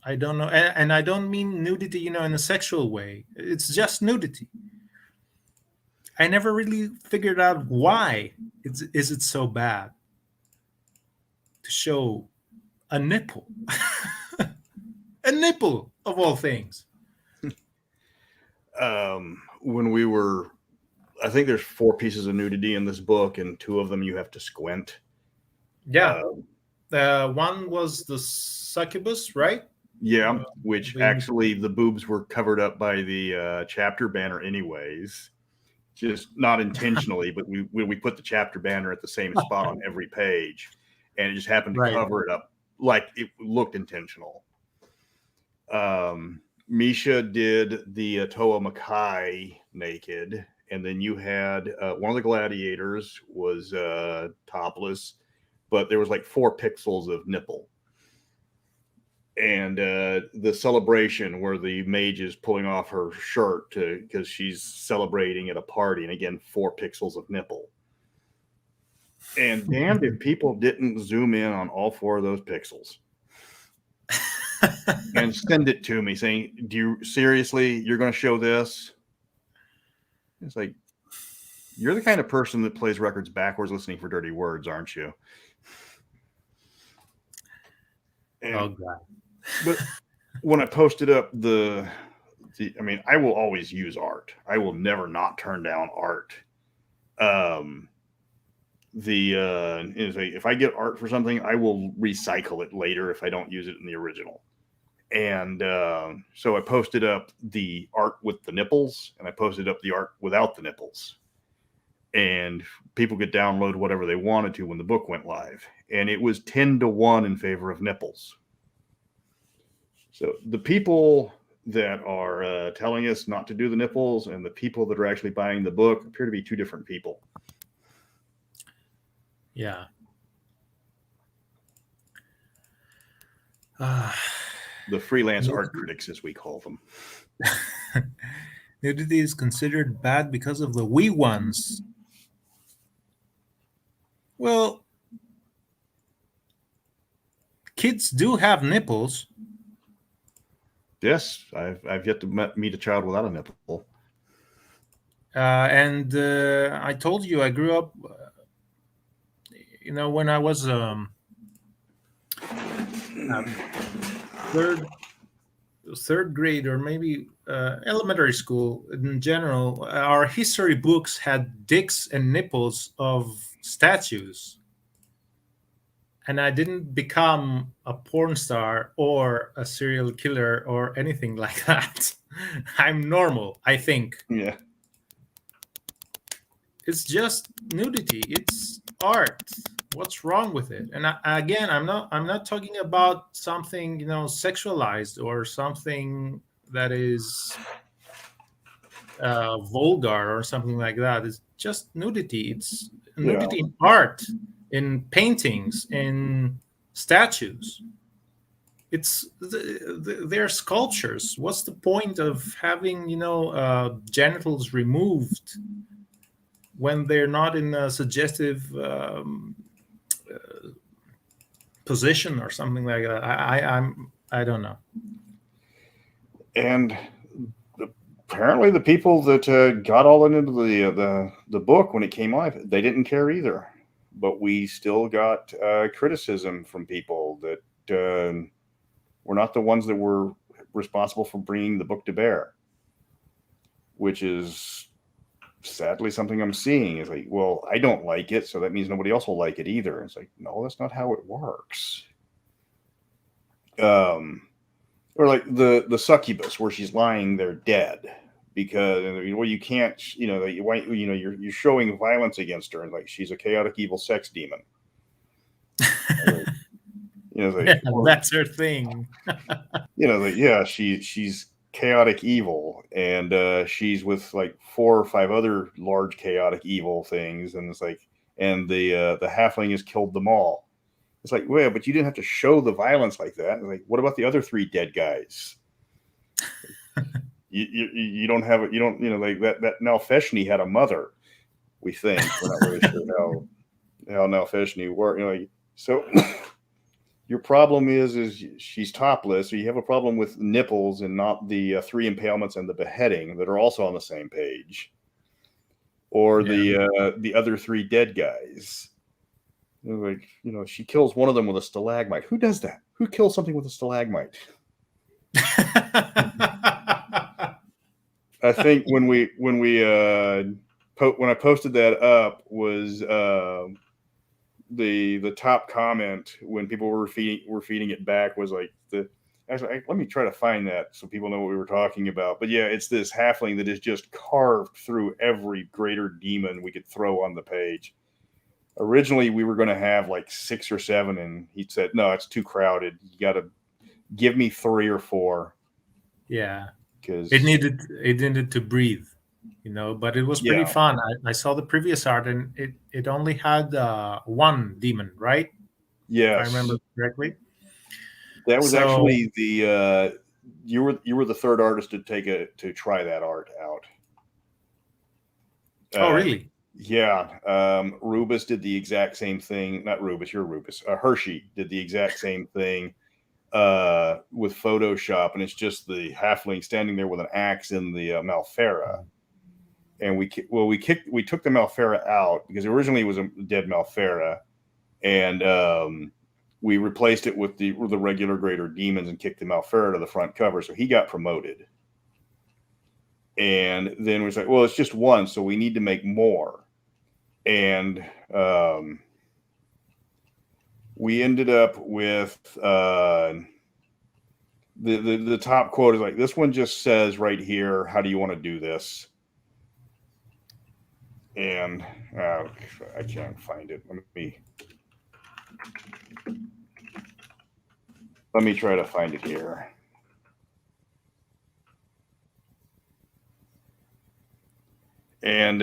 I don't know, and I don't mean nudity, in a sexual way. It's just nudity. I never really figured out why is it so bad to show a nipple, a nipple of all things. When we were, I think there's 4 pieces of nudity in this book, and 2 of them you have to squint. Yeah, one was the succubus, right? Yeah, which actually the boobs were covered up by the chapter banner, anyways. Just not intentionally, but we put the chapter banner at the same spot on every page, and it just happened to cover it up like it looked intentional. Mischa did the Toa Makai naked, and then you had one of the gladiators was topless, but there was like 4 pixels of nipple. And the celebration where the mage is pulling off her shirt because she's celebrating at a party, and again 4 pixels of nipple. And damned if people didn't zoom in on all 4 of those pixels and send it to me saying, "Do you seriously? You're going to show this?" It's like, you're the kind of person that plays records backwards, listening for dirty words, aren't you? And, oh God. But when I posted up I mean, I will always use art. I will never not turn down art. If I get art for something, I will recycle it later if I don't use it in the original. And so I posted up the art with the nipples, and I posted up the art without the nipples. And people could download whatever they wanted to when the book went live. And it was 10-1 in favor of nipples. So the people that are telling us not to do the nipples and the people that are actually buying the book appear to be 2 different people. Yeah. The freelance art critics, as we call them. Nudity is considered bad because of the wee ones. Well, kids do have nipples. Yes, I've yet to meet a child without a nipple. And I told you I grew up, when I was third grade, or maybe elementary school in general, our history books had dicks and nipples of statues. And I didn't become a porn star or a serial killer or anything like that. I'm normal, I think. Yeah. It's just nudity. It's art. What's wrong with it? And again, I'm not talking about something, sexualized or something that is vulgar or something like that. It's just nudity. It's nudity in art, in paintings, in statues. They're sculptures. What's the point of having genitals removed when they're not in a suggestive position or something like that? I don't know. And apparently the people that got all into the book when it came live, they didn't care either. but we still got criticism from people that we're not the ones that were responsible for bringing the book to bear, which is sadly something I'm seeing. Is like, well, I don't like it, so that means nobody else will like it either. It's like, no, that's not how it works. Or like the succubus, where she's lying there dead because, well, you can't, you're showing violence against her, and like she's a chaotic evil sex demon. That's her thing. She's chaotic evil, and she's with like 4 or 5 other large chaotic evil things, and it's like, and the halfling has killed them all. It's like, well, but you didn't have to show the violence like that. Like, what about the other 3 dead guys? you don't have it. You don't, like that Nalfeshni had a mother. We think we're not really sure how Nalfeshni worked. So your problem is she's topless. So you have a problem with nipples and not the 3 impalements and the beheading that are also on the same page, or the other 3 dead guys. Like, she kills one of them with a stalagmite. Who does that? Who kills something with a stalagmite? I think when I posted that up was the top comment when people were feeding it back was like actually, let me try to find that so people know what we were talking about. But yeah, it's this halfling that is just carved through every greater demon we could throw on the page. Originally, we were going to have like 6 or 7, and he said, no, it's too crowded. You got to give me 3 or 4. Yeah. Because it needed to breathe, but it was pretty fun. I saw the previous art, and it only had 1 demon, right? Yes. If I remember correctly. That was actually the you were the 3rd artist to try that art out. Oh, really? Yeah. Rubus did the exact same thing. Not Rubus, you're Rubus. Hershey did the exact same thing with Photoshop, and it's just the halfling standing there with an axe in the Malfera. And we took the Malfera out because originally it was a dead Malfera, and we replaced it with the regular greater demons and kicked the Malfera to the front cover, so he got promoted. And then we was like, well, it's just 1, so we need to make more. And we ended up with the top quote is like, this one just says right here, how do you want to do this? And I can't find it. Let me try to find it here. And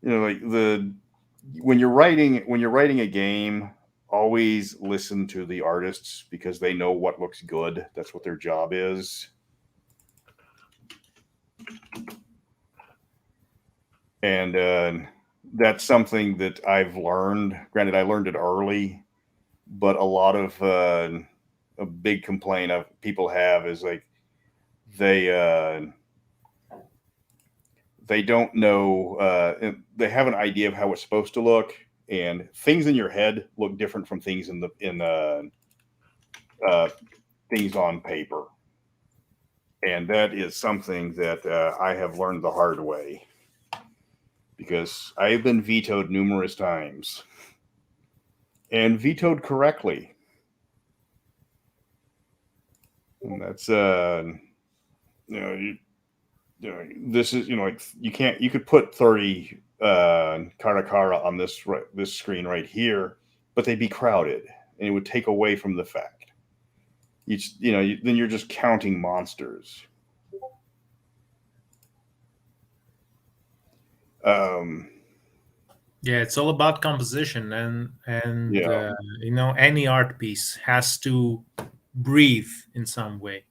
like when you're writing a game, always listen to the artists because they know what looks good. That's what their job is. And that's something that I've learned. Granted, I learned it early, but a lot of a big complaint of people have is like they don't know. They have an idea of how it's supposed to look, and things in your head look different from things in things on paper. And that is something that I have learned the hard way, because I have been vetoed numerous times, and vetoed correctly. And that's this is like you could put 30 Karakara on this screen right here, but they'd be crowded, and it would take away from the fact. Then you're just counting monsters. Yeah, it's all about composition, and any art piece has to breathe in some way.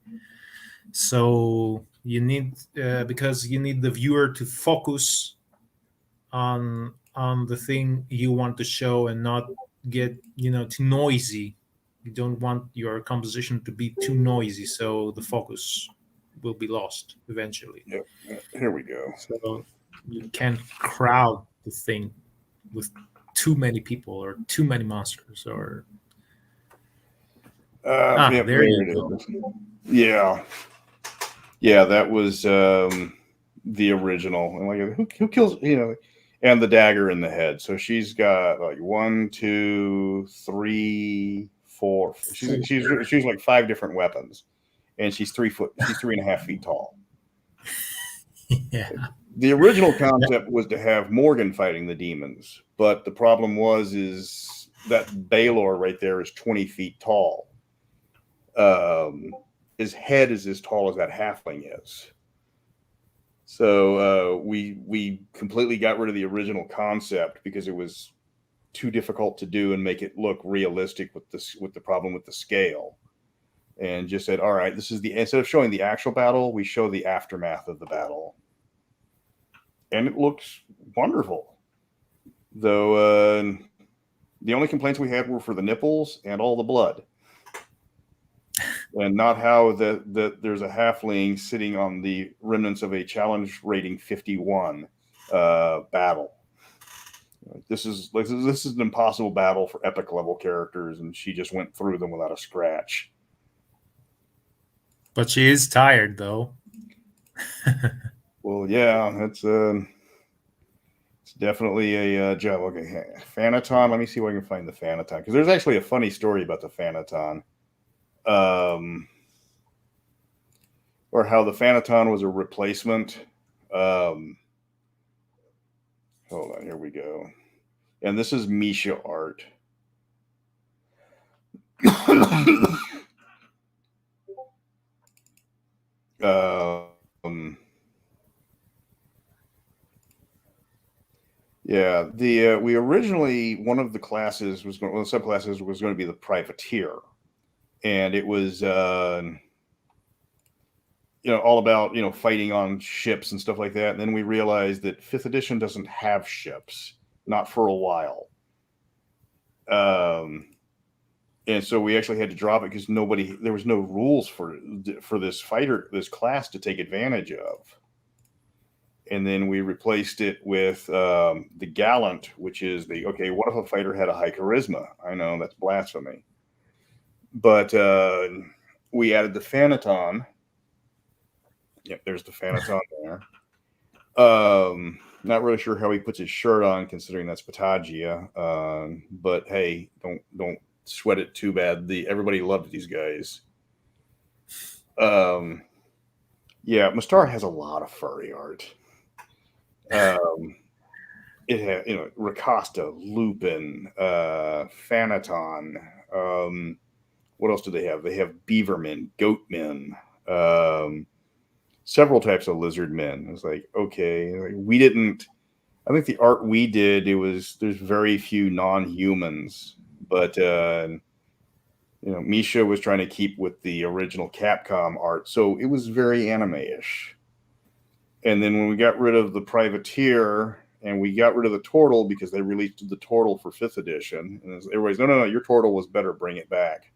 So you need because you need the viewer to focus on the thing you want to show and not get too noisy. You don't want your composition to be too noisy, so the focus will be lost eventually. Yep. Here we go. So you can't crowd the thing with too many people or too many monsters? Or Yeah, there you it go. is. Yeah, yeah, that was the original. And like, who kills, and the dagger in the head. So she's got like 1, 2, 3, 4. She's like 5 different weapons, and she's 3 foot. She's 3.5 feet tall. Yeah. The original concept was to have Morgan fighting the demons, but the problem is that Baylor right there is 20 feet tall. His head is as tall as that halfling is. So we completely got rid of the original concept because it was too difficult to do and make it look realistic with the problem with the scale. And just said, all right, this is instead of showing the actual battle, we show the aftermath of the battle. And it looks wonderful. Though the only complaints we had were for the nipples and all the blood. And not how there's a halfling sitting on the remnants of a challenge rating 51 battle. This is an impossible battle for epic level characters, and she just went through them without a scratch. But she is tired, though. Well, yeah, it's definitely a job. Okay, Thanaton. Let me see if I can find the Thanaton, because there's actually a funny story about the Thanaton. Or how the Thanaton was a replacement. Hold on, here we go. And this is Mischa art. Yeah, we originally, one of the subclasses was going to be the privateer, and it was all about fighting on ships and stuff like that. And then we realized that 5th edition doesn't have ships, not for a while. And so we actually had to drop it because there was no rules for this class to take advantage of. And then we replaced it with the Gallant, which is what if a fighter had a high charisma? I know that's blasphemy. But we added the Thanaton. Yep, there's the Thanaton there. Not really sure how he puts his shirt on, considering that's Patagia. But hey, don't sweat it too bad. Everybody loved these guys. Yeah, Mystara has a lot of furry art. It had Rakasta, Lupin, Thanaton. What else do they have? They have Beavermen, Goatmen, several types of lizard men. It's like, okay, we didn't. I think the art we did, there's very few non-humans, but Mischa was trying to keep with the original Capcom art, so it was very anime-ish. And then when we got rid of the privateer and we got rid of the turtle because they released the turtle for 5th edition, and everybody's no, your turtle was better, bring it back.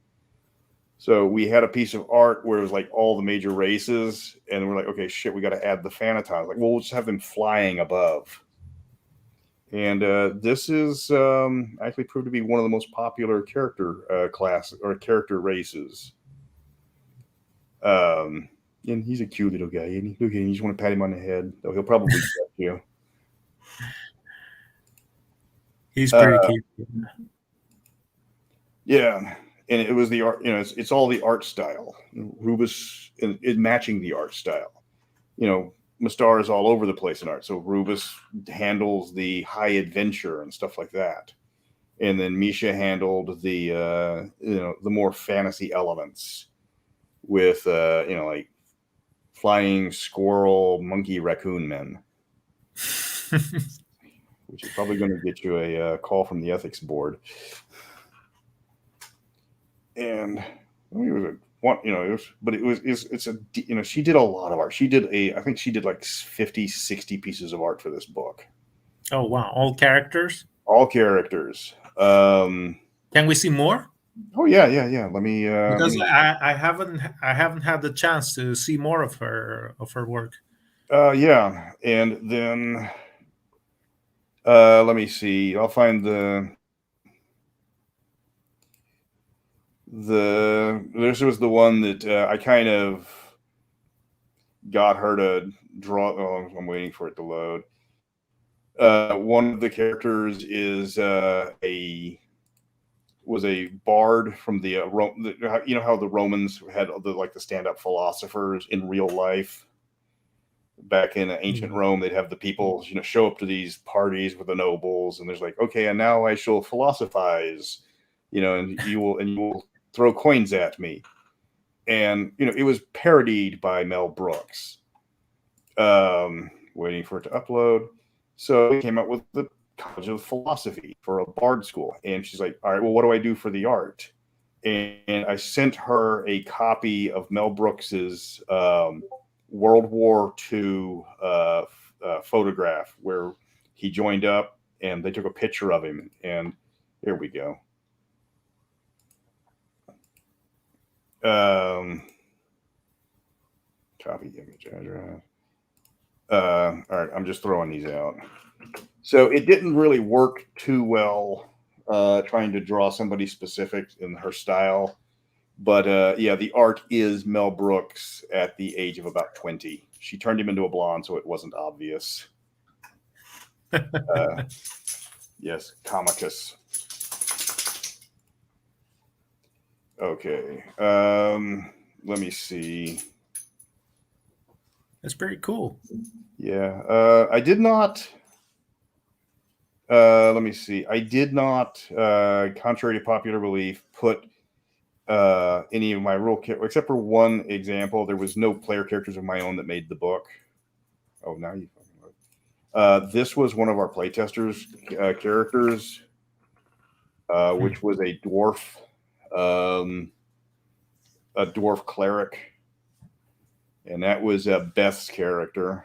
So we had a piece of art where it was like all the major races, and we're like, okay, shit, we got to add the Thanaton. Like, well, we'll just have them flying above. And this is actually proved to be one of the most popular character class or character races. And he's a cute little guy. And look at him, you just want to pat him on the head. Though he'll probably get you. He's pretty cute. Yeah. And it was the art, it's all the art style. Rubus is matching the art style. Mystara is all over the place in art. So Rubus handles the high adventure and stuff like that. And then Mischa handled the more fantasy elements with like flying squirrel, monkey, raccoon men. Which is probably going to get you a call from the ethics board. And she did a lot of art. I think she did like 50, 60 pieces of art for this book. Oh, wow. All characters? All characters. Can we see more? Oh yeah. Let me because I haven't had the chance to see more of her work. Yeah. And then Let me see. I'll find this was the one that I kind of got her to draw. Oh, I'm waiting for it to load. One of the characters is a bard from the you know how the Romans had the stand-up philosophers in real life. Back in ancient Rome, they'd have the people, show up to these parties with the nobles, and there's like, okay, and now I shall philosophize, and you will throw coins at me. And it was parodied by Mel Brooks. Waiting for it to upload. So we came up with the College of Philosophy for a bard school, and she's like, all right, well, what do I do for the art? And I sent her a copy of Mel Brooks's World War II photograph where he joined up, and they took a picture of him, and there we go. Copy image address. All right, I'm just throwing these out. So it didn't really work too well trying to draw somebody specific in her style. But yeah, the art is Mel Brooks at the age of about 20. She turned him into a blonde, so it wasn't obvious. Yes, Comicus. Okay. Let me see. That's pretty cool. Yeah. I did not. Let me see. I did not, contrary to popular belief, put any of my rule except for one example. There was no player characters of my own that made the book. Oh, now you fucking look. This was one of our playtesters' characters, which was a dwarf cleric, and that was Beth's character.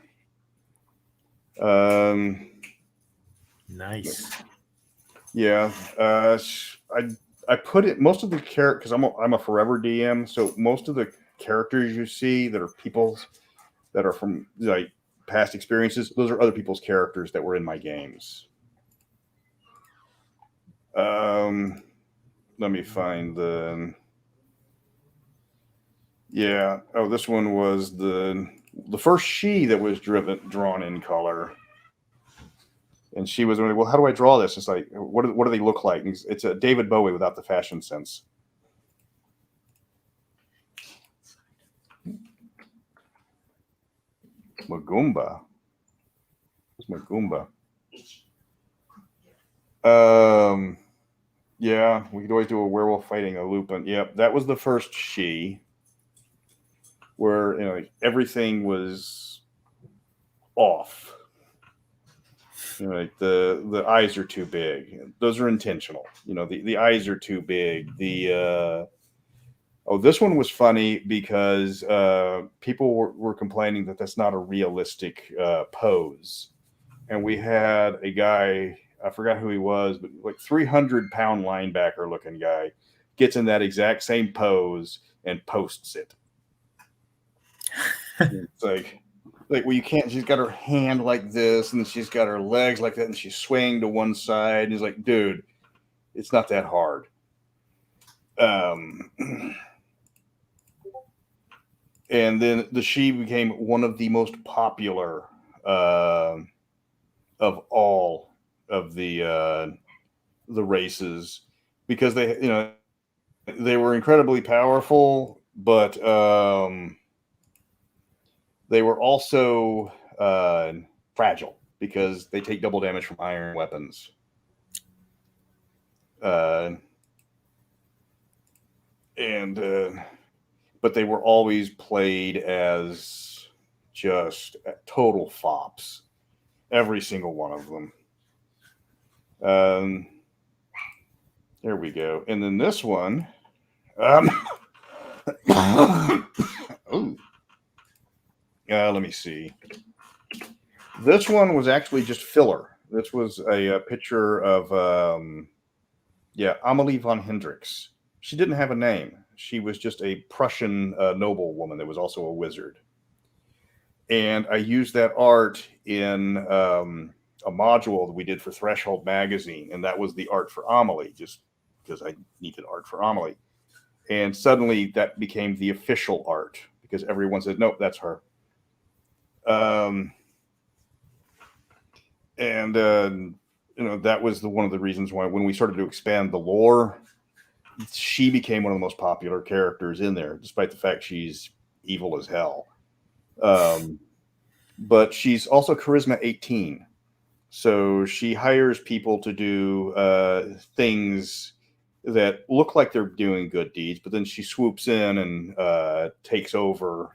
Nice. Yeah, I put it most of the characters because I'm a forever DM, so most of the characters you see that are people that are from like past experiences, those are other people's characters that were in my games. Let me find the. Yeah. Oh, this one was the first she that was drawn in color. And she was like, well, how do I draw this? It's like, what do they look like? And it's a David Bowie without the fashion sense. Magumba. What's Magumba? Yeah, we could always do a werewolf fighting a lupin. Yep, that was the first she, where everything was off. Like the eyes are too big. Those are intentional. The eyes are too big. This one was funny because people were complaining that that's not a realistic pose. And we had a guy, I forgot who he was, but like 300-pound linebacker looking guy gets in that exact same pose and posts it. It's like, well, you can't. She's got her hand like this, and then she's got her legs like that, and she's swaying to one side. And he's like, dude, it's not that hard. And then the she became one of the most popular of all of the races because they were incredibly powerful, but they were also fragile because they take double damage from iron weapons. But they were always played as just total fops. Every single one of them. There we go. And then this one. Let me see. This one was actually just filler. This was a picture of, Amelie von Hendrix. She didn't have a name. She was just a Prussian noble woman that was also a wizard. And I used that art in a module that we did for Threshold magazine, and that was the art for Amelie, just because I needed art for Amelie. And suddenly that became the official art because everyone said, nope, that's her. And that was one of the reasons why when we started to expand the lore, she became one of the most popular characters in there, despite the fact she's evil as hell. But she's also charisma 18. So she hires people to do things that look like they're doing good deeds, but then she swoops in and takes over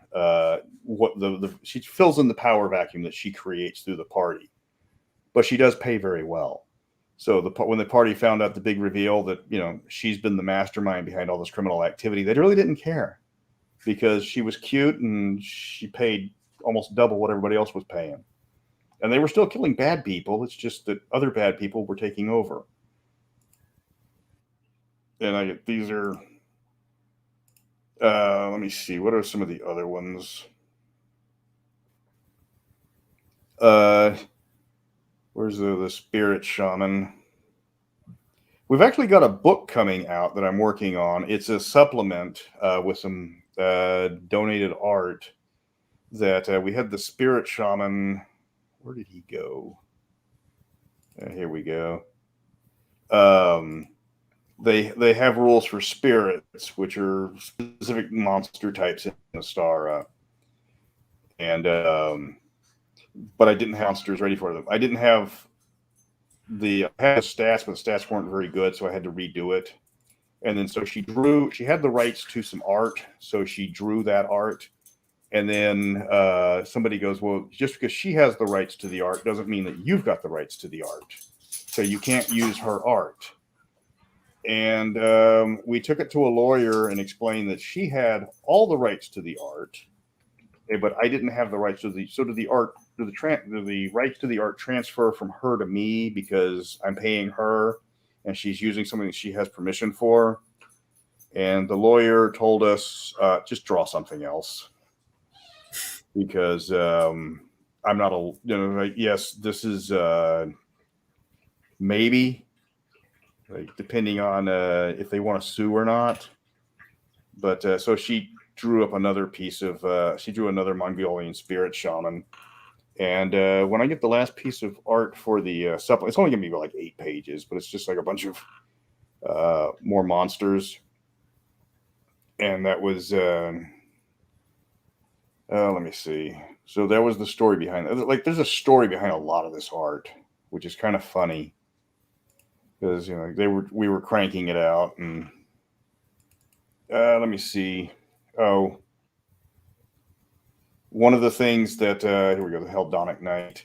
she fills in the power vacuum that she creates through the party. But she does pay very well. So when the party found out the big reveal that she's been the mastermind behind all this criminal activity, they really didn't care because she was cute and she paid almost double what everybody else was paying. And they were still killing bad people. It's just that other bad people were taking over. And these are, let me see, what are some of the other ones? Where's the Spirit Shaman? We've actually got a book coming out that I'm working on. It's a supplement with some donated art that we had the Spirit Shaman. Where did he go? Here we go. They have rules for spirits, which are specific monster types in Mystara. And but I didn't have monsters ready for them. I didn't have I had the stats, but the stats weren't very good, so I had to redo it. And then so she had the rights to some art, so she drew that art. And then somebody goes, well, just because she has the rights to the art doesn't mean that you've got the rights to the art. So you can't use her art. And we took it to a lawyer and explained that she had all the rights to the art, but I didn't have the rights to the. So do the rights to the art transfer from her to me because I'm paying her and she's using something that she has permission for? And the lawyer told us just draw something else because I'm not yes, this is maybe. Depending on if they want to sue or not. But so she drew up another piece of, she drew another Mongolian Spirit Shaman. And when I get the last piece of art for the supplement, it's only going to be like 8 pages, but it's just like a bunch of more monsters. And that was, let me see. So that was the story behind it. Like there's a story behind a lot of this art, which is kind of funny. Because we were cranking it out, and let me see. Oh, one of the things that here we go, the Heldonic Knight.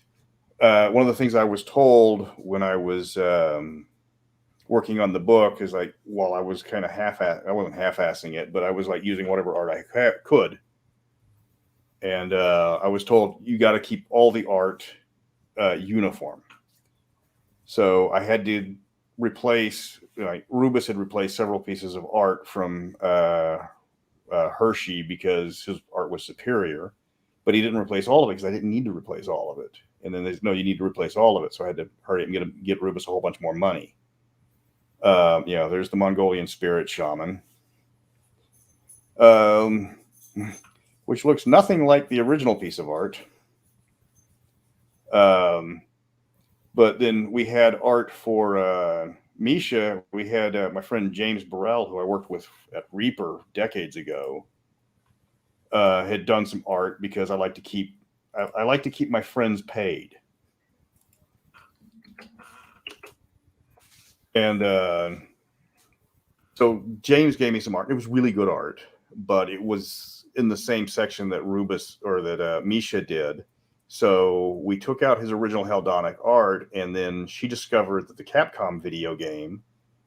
One of the things I was told when I was working on the book is like, while I was kind of I wasn't half-assing it, but I was like using whatever art I could, and I was told you got to keep all the art uniform. So I had to replace, Rubus had replaced several pieces of art from Hershey because his art was superior, but he didn't replace all of it because I didn't need to replace all of it. And then there's no, you need to replace all of it. So I had to hurry up and get Rubus a whole bunch more money. There's the Mongolian Spirit Shaman, which looks nothing like the original piece of art. But then we had art for Mischa. We had my friend James Burrell, who I worked with at Reaper decades ago, had done some art because I like to keep my friends paid. And so James gave me some art. It was really good art, but it was in the same section that Mischa did. So we took out his original Heldonic art, and then she discovered that the Capcom video game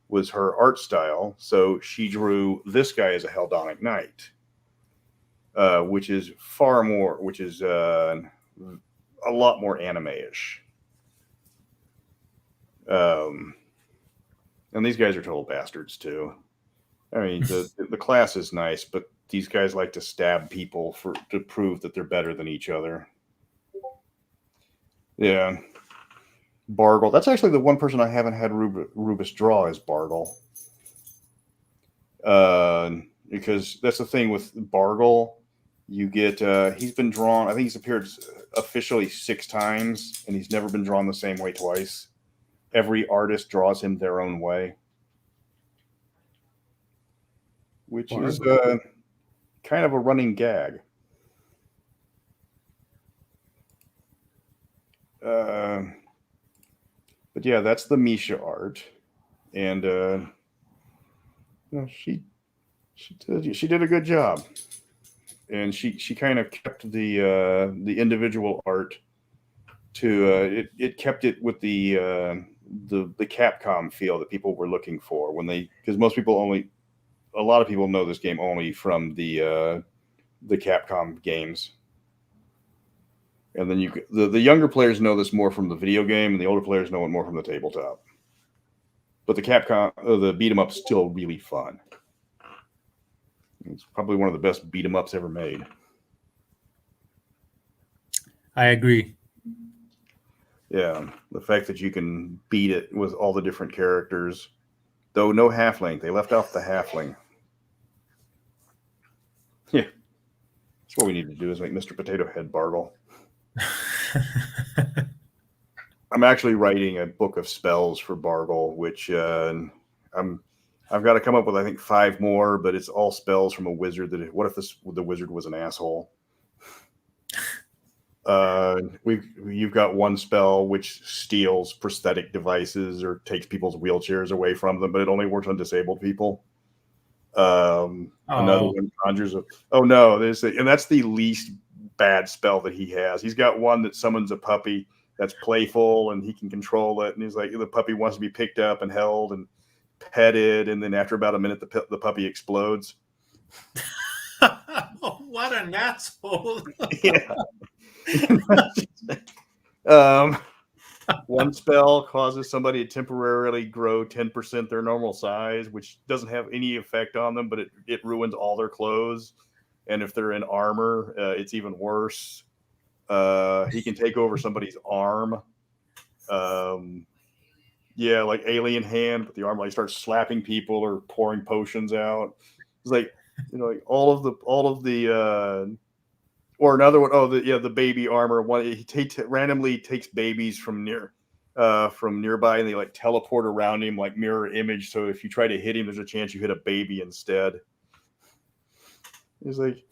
was her art style. So she drew this guy as a Heldonic Knight, which is a lot more anime-ish. And these guys are total bastards too. I mean, the class is nice, but these guys like to stab people to prove that they're better than each other. Yeah. Bargle. That's actually the one person I haven't had Rubus draw is Bargle. Because that's the thing with Bargle. You get he's been drawn. I think he's appeared officially 6 times, and he's never been drawn the same way twice. Every artist draws him their own way, which is kind of a running gag. But yeah, that's the Mischa art, and she did a good job, and she kind of kept the individual art to it kept it with the Capcom feel that people were looking for when because a lot of people know this game only from the Capcom games. And then the younger players know this more from the video game, and the older players know it more from the tabletop. But the Capcom, the beat 'em up's still really fun. It's probably one of the best beat 'em ups ever made. I agree. Yeah, the fact that you can beat it with all the different characters, though no halfling. They left off the halfling. Yeah, that's what we need to do is make Mr. Potato Head Bargle. I'm actually writing a book of spells for Bargle, which I've got to come up with, I think, 5 more, but it's all spells from a wizard. What if the wizard was an asshole? You've got one spell which steals prosthetic devices or takes people's wheelchairs away from them, but it only works on disabled people. Another one conjures a. Oh no, and that's the least bad spell that he has. He's got one that summons a puppy that's playful and he can control it, and he's like, the puppy wants to be picked up and held and petted, and then after about a minute the puppy explodes. What an asshole. Yeah. One spell causes somebody to temporarily grow 10% their normal size, which doesn't have any effect on them, but it ruins all their clothes. And if they're in armor, it's even worse. He can take over somebody's arm. Yeah, like alien hand, but the arm like starts slapping people or pouring potions out. It's like, like all of the or another one, the baby armor one. He randomly takes babies from nearby, and they like teleport around him like mirror image. So if you try to hit him, there's a chance you hit a baby instead. It's like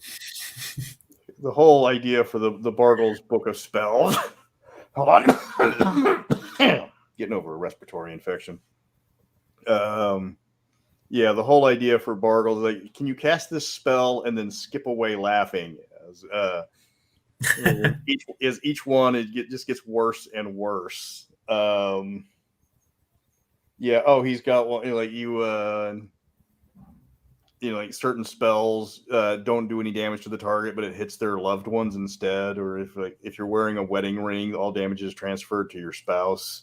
the whole idea for the Bargle's Book of Spells. Hold on. Getting over a respiratory infection. Yeah, the whole idea for Bargle is like, can you cast this spell and then skip away laughing? Each one just gets worse and worse. Yeah. Oh, he's got one like like certain spells don't do any damage to the target, but it hits their loved ones instead. Or if you're wearing a wedding ring, all damage is transferred to your spouse,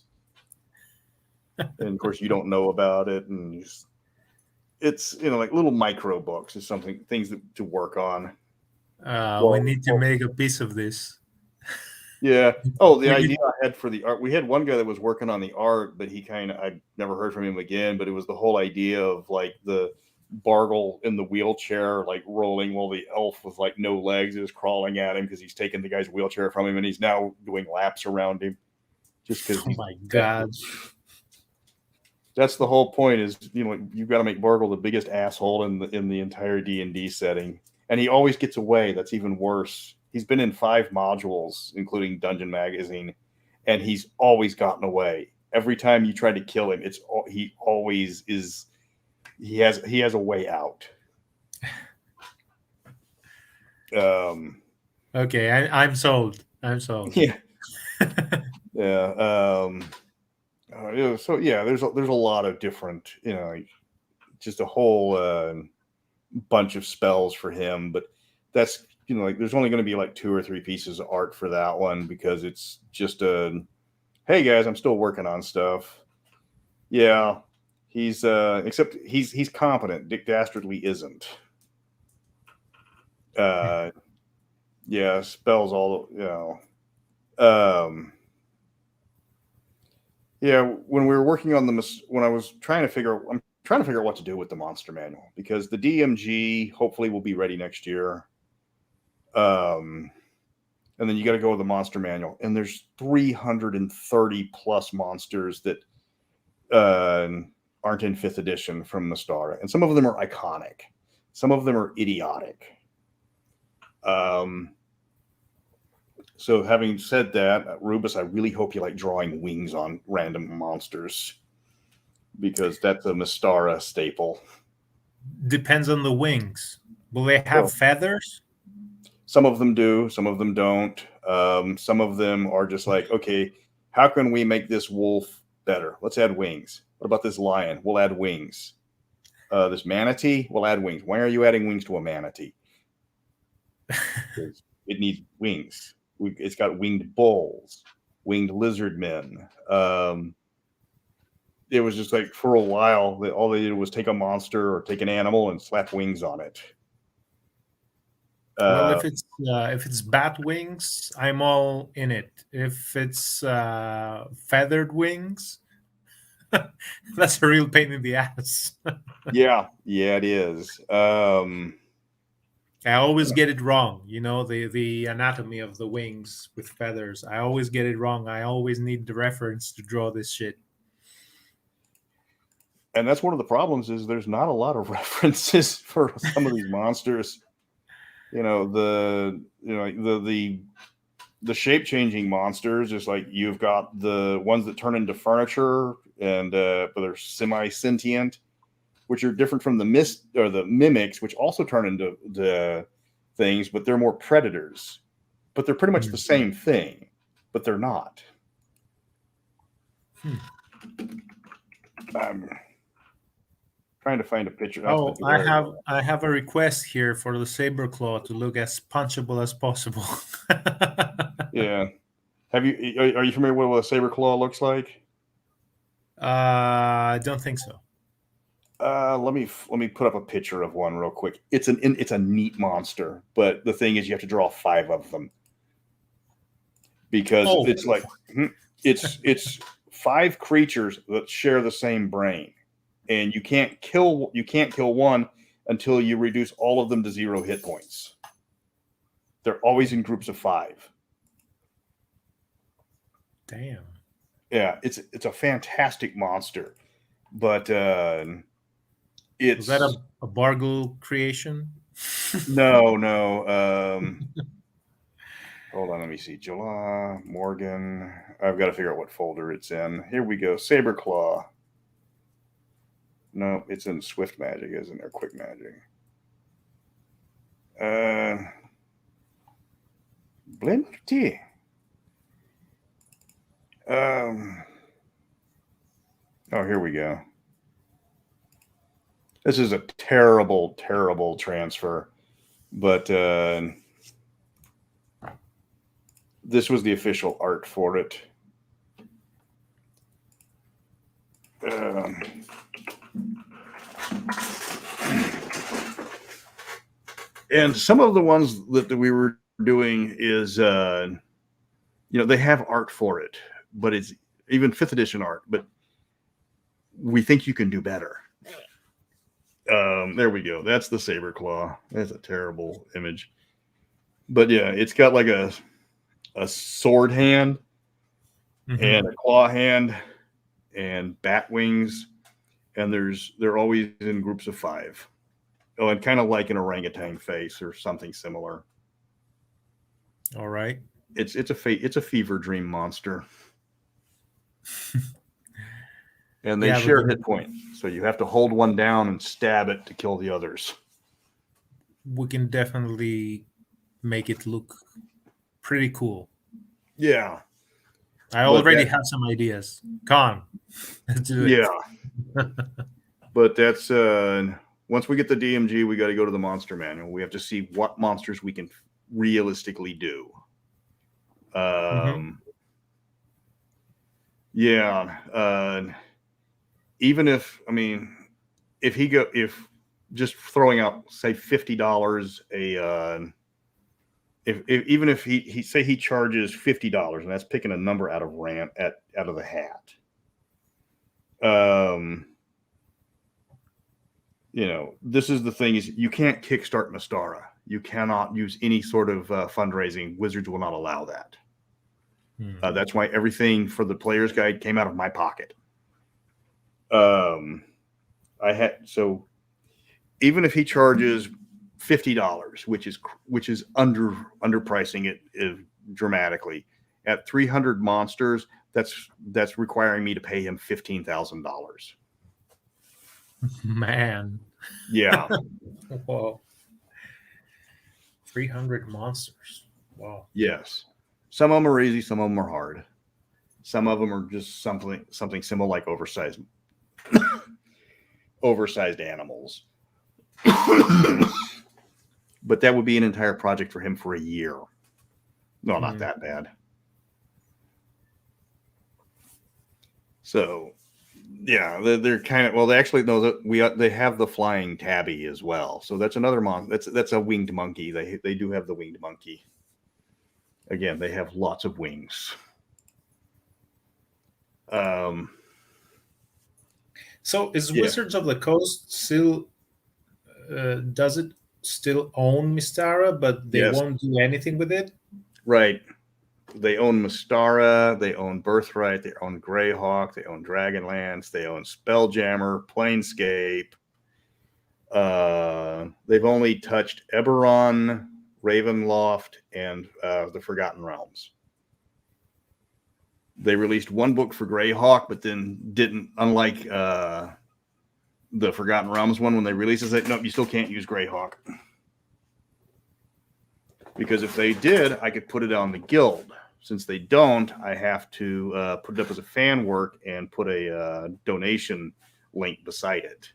and of course you don't know about it. And it's like little micro books is things to work on. We need to make a piece of this. Yeah. Oh, the idea I had for the art, we had one guy that was working on the art, but I never heard from him again. But it was the whole idea of like the Bargle in the wheelchair, like rolling while the elf with like no legs is crawling at him because he's taken the guy's wheelchair from him, and he's now doing laps around him. Just because. Oh my god. That's the whole point. Is you've got to make Bargle the biggest asshole in the entire D&D setting, and he always gets away. That's even worse. He's been in 5 modules, including Dungeon Magazine, and he's always gotten away. Every time you try to kill him, he always is. He has a way out. Okay, I'm sold. I'm sold. Yeah. Yeah. So yeah, there's a lot of different, just a whole bunch of spells for him, but that's there's only going to be like 2 or 3 pieces of art for that one because it's just hey guys, I'm still working on stuff. Yeah, he's except he's competent. Dick Dastardly isn't. Yeah, spells all. Yeah, when we were working on when I'm trying to figure out what to do with the monster manual, because the DMG hopefully will be ready next year. And then you got to go with the monster manual, and there's 330 plus monsters that aren't in 5th edition from Mystara, and some of them are iconic, some of them are idiotic. So having said that, Rubus, I really hope you like drawing wings on random monsters, because that's a Mystara staple. Depends on the wings. Will they have Well, feathers? some of them do, some of them don't. Some of them are just like, okay, how can we make this wolf better? Let's add wings. What about this lion? We'll add wings. This manatee, we'll add wings. Why are you adding wings to a manatee? It needs wings. It's got winged bulls, winged lizard men. It was just like, for a while, all they did was take a monster or take an animal and slap wings on it. Well, if it's bat wings, I'm all in it. If it's feathered wings, that's a real pain in the ass. yeah, it is. I always get it wrong. You know, the anatomy of the wings with feathers. I always get it wrong. I always need the reference to draw this shit. And that's one of the problems, is there's not a lot of references for some of these monsters. You know, the shape changing monsters, just like you've got the ones that turn into furniture, and but they're semi sentient, which are different from the mimics, which also turn into things, but they're more predators. But they're pretty much the same thing, but they're not. I'm trying to find a picture. Oh, I have a request here for the Saber Claw to look as punchable as possible. Yeah. Are you familiar with what a Saber Claw looks like? I don't think so. Let me put up a picture of one real quick. It's a neat monster, but the thing is, you have to draw 5 of them, because it's like it's 5 creatures that share the same brain, and you can't kill one until you reduce all of them to 0 hit points. They're always in groups of 5. Damn. Yeah, it's a fantastic monster, but is that a Bargle creation? No. Hold on, let me see. July, Morgan. I've got to figure out what folder it's in. Here we go. Saber Claw. No, it's in Swift Magic, isn't there? Quick Magic. Blinty. Oh, here we go. This is a terrible, terrible transfer, but this was the official art for it. And some of the ones that we were doing is, they have art for it, but it's even 5th edition art, but we think you can do better. There we go. That's the Saber Claw. That's a terrible image. But yeah, it's got like a sword hand and a claw hand and bat wings, and they're always in groups of 5. Oh, and kind of like an orangutan face or something similar. All right. It's a fever dream monster. And they share hit points, so you have to hold one down and stab it to kill the others. We can definitely make it look pretty cool. Yeah. I already have some ideas. Con. Let's do it. Yeah. But that's once we get the DMG, we got to go to the monster manual. We have to see what monsters we can realistically do. Yeah. Even if just throwing out, say, $50 even if he say he charges $50, and that's picking a number out of the hat, This is the thing: is you can't kickstart Mystara. You cannot use any sort of fundraising. Wizards will not allow that. That's why everything for the player's guide came out of my pocket. Even if he charges $50, which is underpricing it dramatically, at 300 monsters, that's requiring me to pay him $15,000. Man. Yeah. Whoa. 300 monsters. Wow. Yes. Some of them are easy, some of them are hard. Some of them are just something simple like oversized animals. But that would be an entire project for him for a year. No, not that bad. So, yeah, they're kind of, well, they actually know that they have the flying tabby as well. So that's another that's a winged monkey. They do have the winged monkey. Again, they have lots of wings. So is Wizards of the Coast still does it still own Mystara, but they won't do anything with it? Right. They own Mystara, they own Birthright, they own Greyhawk, they own Dragonlance, they own Spelljammer, Planescape. They've only touched Eberron, Ravenloft, and the Forgotten Realms. They released one book for Greyhawk, but then didn't, unlike the Forgotten Realms one, when they released it, said, nope, you still can't use Greyhawk. Because if they did, I could put it on the guild. Since they don't, I have to put it up as a fan work and put a donation link beside it.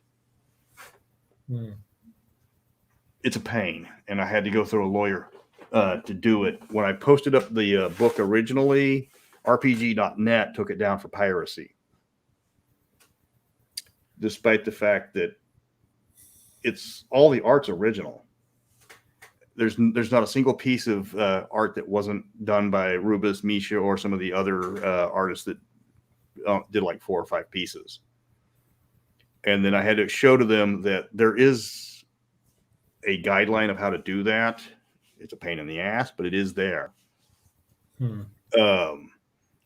It's a pain, and I had to go through a lawyer to do it. When I posted up the book originally, RPG.net took it down for piracy. Despite the fact that it's all the art's original. There's not a single piece of art that wasn't done by Rubus Mischa or some of the other artists that did like 4 or 5 pieces. And then I had to show to them that there is a guideline of how to do that. It's a pain in the ass, but it is there. And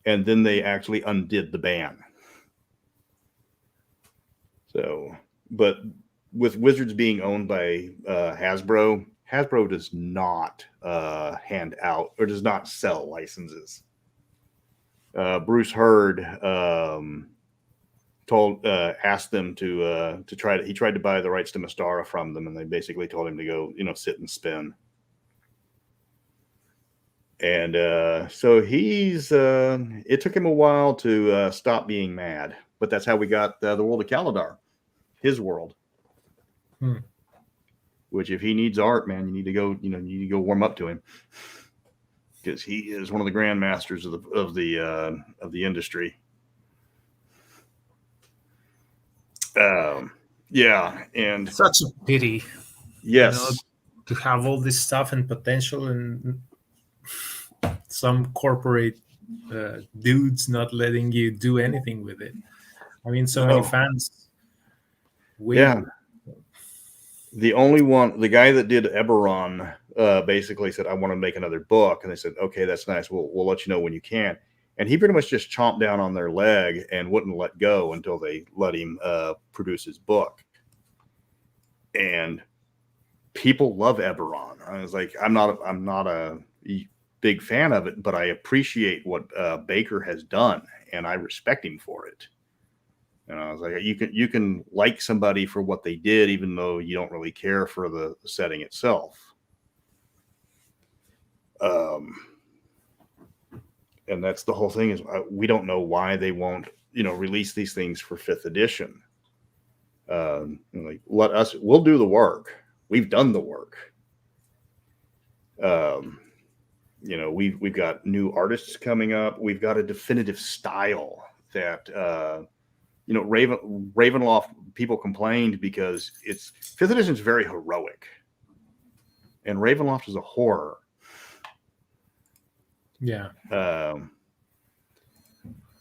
then they actually undid the ban. So, but with Wizards being owned by Hasbro does not hand out or does not sell licenses. Bruce Hurd asked them to try to. He tried to buy the rights to Mystara from them, and they basically told him to go, sit and spin. And so it took him a while to stop being mad, but that's how we got the World of Kaladar, his world. Which, if he needs art, man, you need to go warm up to him, because he is one of the grandmasters of the industry. Yeah, and such a pity. Yes, to have all this stuff and potential, and some corporate dudes not letting you do anything with it. I mean, so many fans. Yeah. The guy that did Eberron basically said, I want to make another book. And they said, okay, that's nice. We'll let you know when you can. And he pretty much just chomped down on their leg and wouldn't let go until they let him produce his book. And people love Eberron. I was like, I'm not a big fan of it, but I appreciate what Baker has done, and I respect him for it. And I was like, you can like somebody for what they did, even though you don't really care for the setting itself. And that's the whole thing, is we don't know why they won't, release these things for 5th edition. We'll do the work. We've done the work. We've got new artists coming up. We've got a definitive style that, Ravenloft, people complained because 5th edition is very heroic, and Ravenloft is a horror. Yeah. And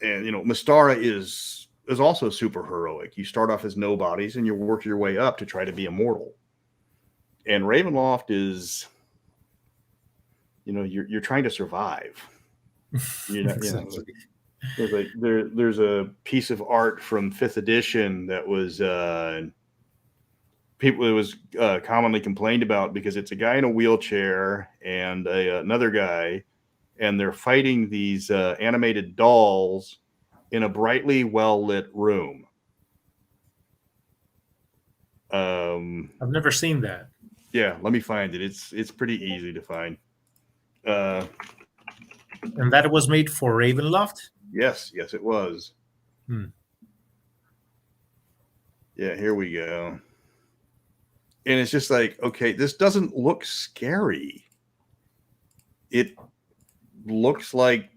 Mystara is is also super heroic. You start off as nobodies and you work your way up to try to be immortal. And Ravenloft is, you're trying to survive. Exactly. There's a piece of art from 5th edition that was people it was commonly complained about because it's a guy in a wheelchair and another guy, and they're fighting these animated dolls in a brightly well lit room. I've never seen that. Yeah, let me find it. It's pretty easy to find. And that was made for Ravenloft? Yes, it was. Yeah, here we go. And it's just like, okay, this doesn't look scary. It looks like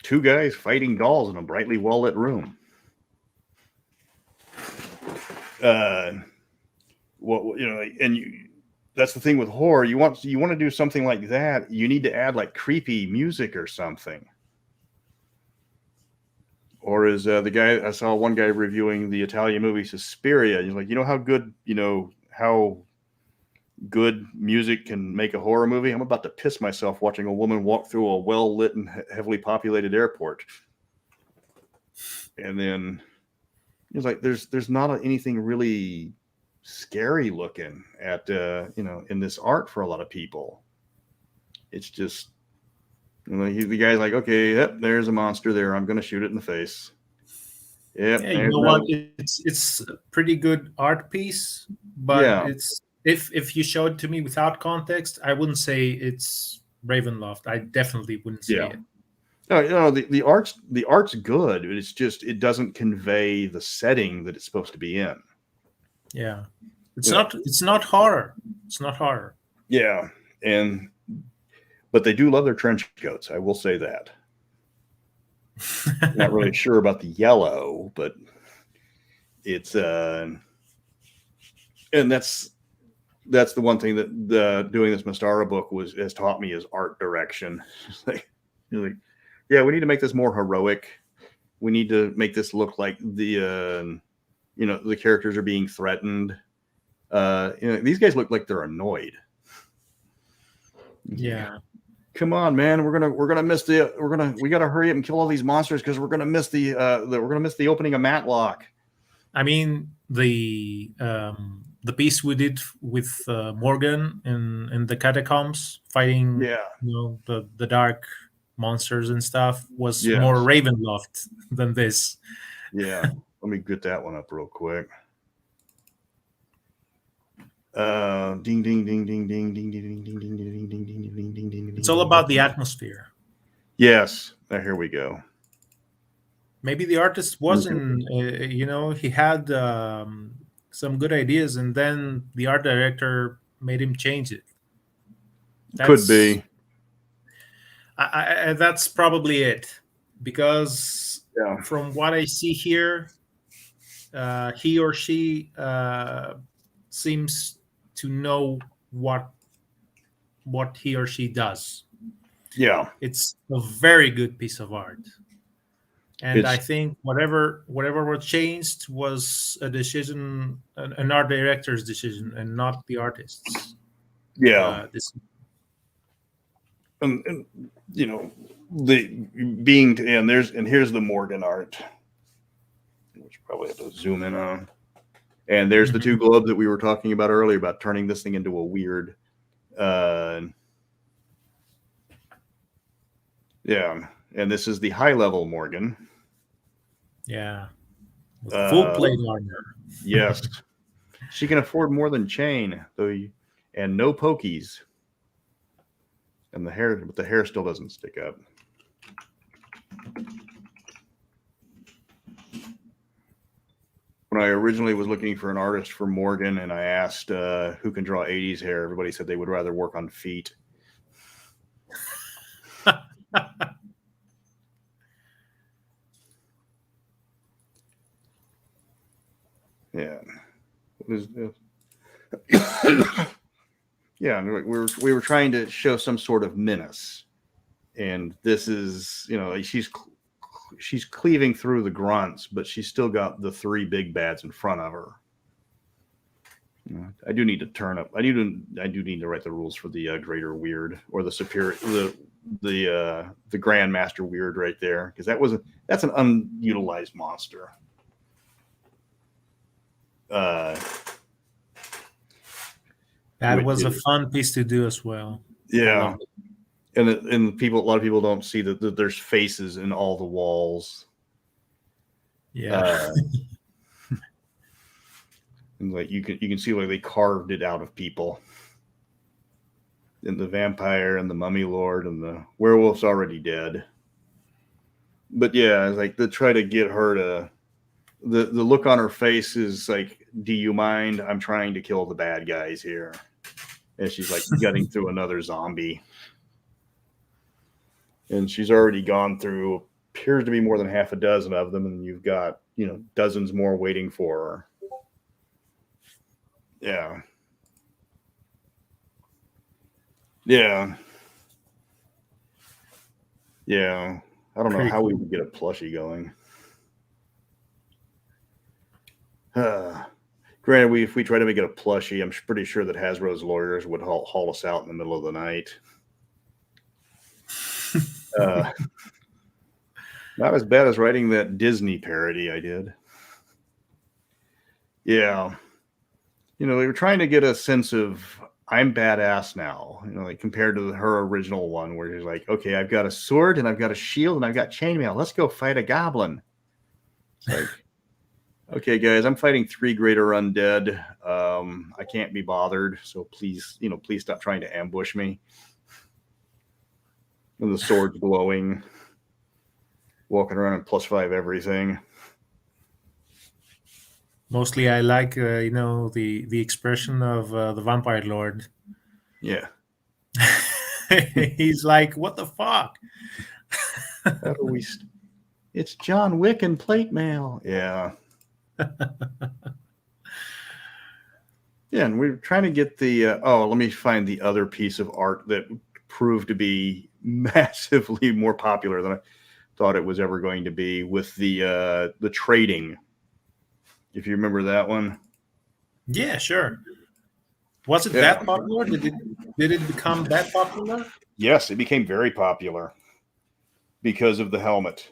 two guys fighting dolls in a brightly well-lit room. That's the thing with horror. You want to do something like that, you need to add like creepy music or something. Or as I saw one guy reviewing the Italian movie Suspiria. He's like, how good music can make a horror movie? I'm about to piss myself watching a woman walk through a well-lit and heavily populated airport. And then it's like, there's not anything really scary looking at, in this art for a lot of people. It's just, the guy's like, okay, yep, there's a monster there. I'm going to shoot it in the face. Yep, yeah, you know what? It's a pretty good art piece, but it's if you showed it to me without context, I wouldn't say it's Ravenloft. I definitely wouldn't say it. No, the art's good. It's just it doesn't convey the setting that it's supposed to be in. Yeah, it's not horror. It's not horror. Yeah, but they do love their trench coats. I will say that. Not really sure about the yellow, but it's and that's the one thing that doing this Mystara book has taught me is art direction. Yeah, we need to make this more heroic. We need to make this look like the characters are being threatened. These guys look like they're annoyed. Yeah. Come on, man. We gotta hurry up and kill all these monsters because we're gonna miss the opening of Matlock. I mean, the piece we did with Morgan in the catacombs fighting the dark monsters and stuff was more Ravenloft than this. Yeah. Let me get that one up real quick. Ding ding ding ding ding ding ding ding ding ding ding ding ding ding ding. It's all about the atmosphere. Yes. Here we go. Maybe the artist wasn't, he had some good ideas, and then the art director made him change it. Could be. That's probably it, because from what I see here, he or she seems to know what he or she does. Yeah, it's a very good piece of art, and I think whatever was changed was a decision, an art director's decision, and not the artist's. Yeah. And here's the Morgan art, which probably have to zoom in on. And there's the two globes that we were talking about earlier about turning this thing into a weird, and this is the high level Morgan. Yeah, with full plate armor. Yes, she can afford more than chain, and no pokies. And the hair still doesn't stick up. When I originally was looking for an artist for Morgan and I asked who can draw 80s hair, everybody said they would rather work on feet. Yeah. What is this? Yeah, we were trying to show some sort of menace. And this is, she's she's cleaving through the grunts, but she's still got the 3 big bads in front of her. I do need to turn up. I do need to write the rules for the greater weird, or the superior, the grandmaster weird right there, because that's an unutilized monster. That was a fun piece to do as well. Yeah, and a lot of people don't see that there's faces in all the walls. Yeah. And like you can see like they carved it out of people. And the vampire and the mummy lord and the werewolf's already dead. But yeah, it's like to try to get her to the look on her face is like, do you mind? I'm trying to kill the bad guys here. And she's like gutting through another zombie. And she's already gone through, appears to be more than half a dozen of them, and you've got, dozens more waiting for her. Yeah. Yeah. Yeah. I don't know how we would get a plushie going. Granted, if we try to make it a plushie, I'm pretty sure that Hasbro's lawyers would haul us out in the middle of the night. Not as bad as writing that Disney parody I did. Yeah. They were trying to get a sense of I'm badass now, like compared to her original one where she's like, okay, I've got a sword and I've got a shield and I've got chainmail. Let's go fight a goblin. It's like, okay, guys, I'm fighting 3 greater undead. I can't be bothered. So please stop trying to ambush me. And the sword's glowing, walking around in +5 everything. Mostly, I like the expression of the vampire lord. Yeah, he's like, "What the fuck?" How do we? It's John Wick and plate mail. Yeah, yeah, and we're trying to get the. Let me find the other piece of art that proved to be massively more popular than I thought it was ever going to be, with the trading. If you remember that one. Yeah, sure. Was it that popular? Did it become that popular? Yes, it became very popular because of the helmet.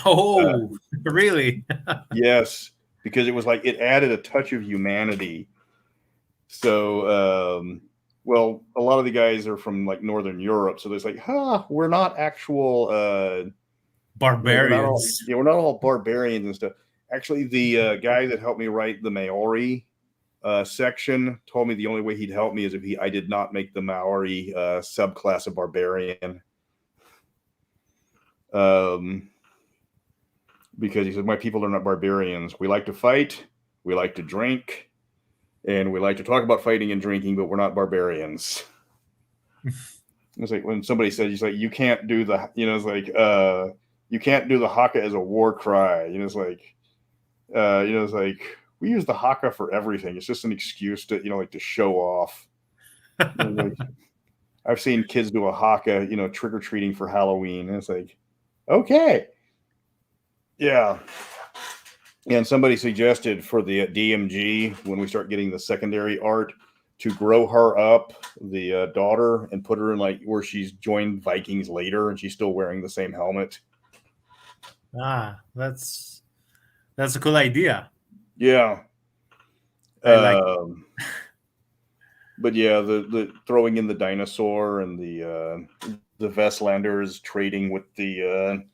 Oh, really? Yes, because it was like it added a touch of humanity. So, well, a lot of the guys are from like Northern Europe, so there's like, we're not actual barbarians. We're not all barbarians and stuff. Actually, the guy that helped me write the Maori section told me the only way he'd help me is if I did not make the Maori subclass of barbarian. Because he said, my people are not barbarians. We like to fight, we like to drink, and we like to talk about fighting and drinking, but we're not barbarians. It's like when somebody said, he's like, you can't do the, it's like, you can't do the haka as a war cry. It's like, it's like, we use the haka for everything. It's just an excuse to, like to show off. Like, I've seen kids do a haka, trick-or-treating for Halloween. And it's like, okay. Yeah. And somebody suggested for the DMG, when we start getting the secondary art, to grow her up, the daughter, and put her in like where she's joined Vikings later and she's still wearing the same helmet. That's a cool idea. Yeah. I like but yeah, the throwing in the dinosaur and the Vestlanders trading with the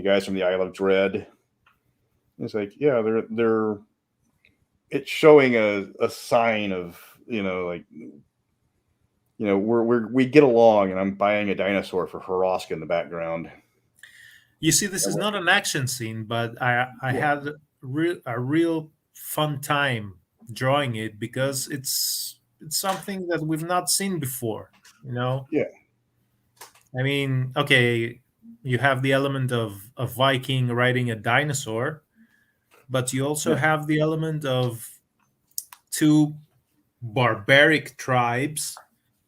guys from the Isle of Dread. It's like, yeah, they're it's showing a sign of, we get along, and I'm buying a dinosaur for Horoska in the background. You see, this is not an action scene, but I had a real fun time drawing it because it's something that we've not seen before. Yeah. I mean, okay, you have the element of a Viking riding a dinosaur, but you also have the element of 2 barbaric tribes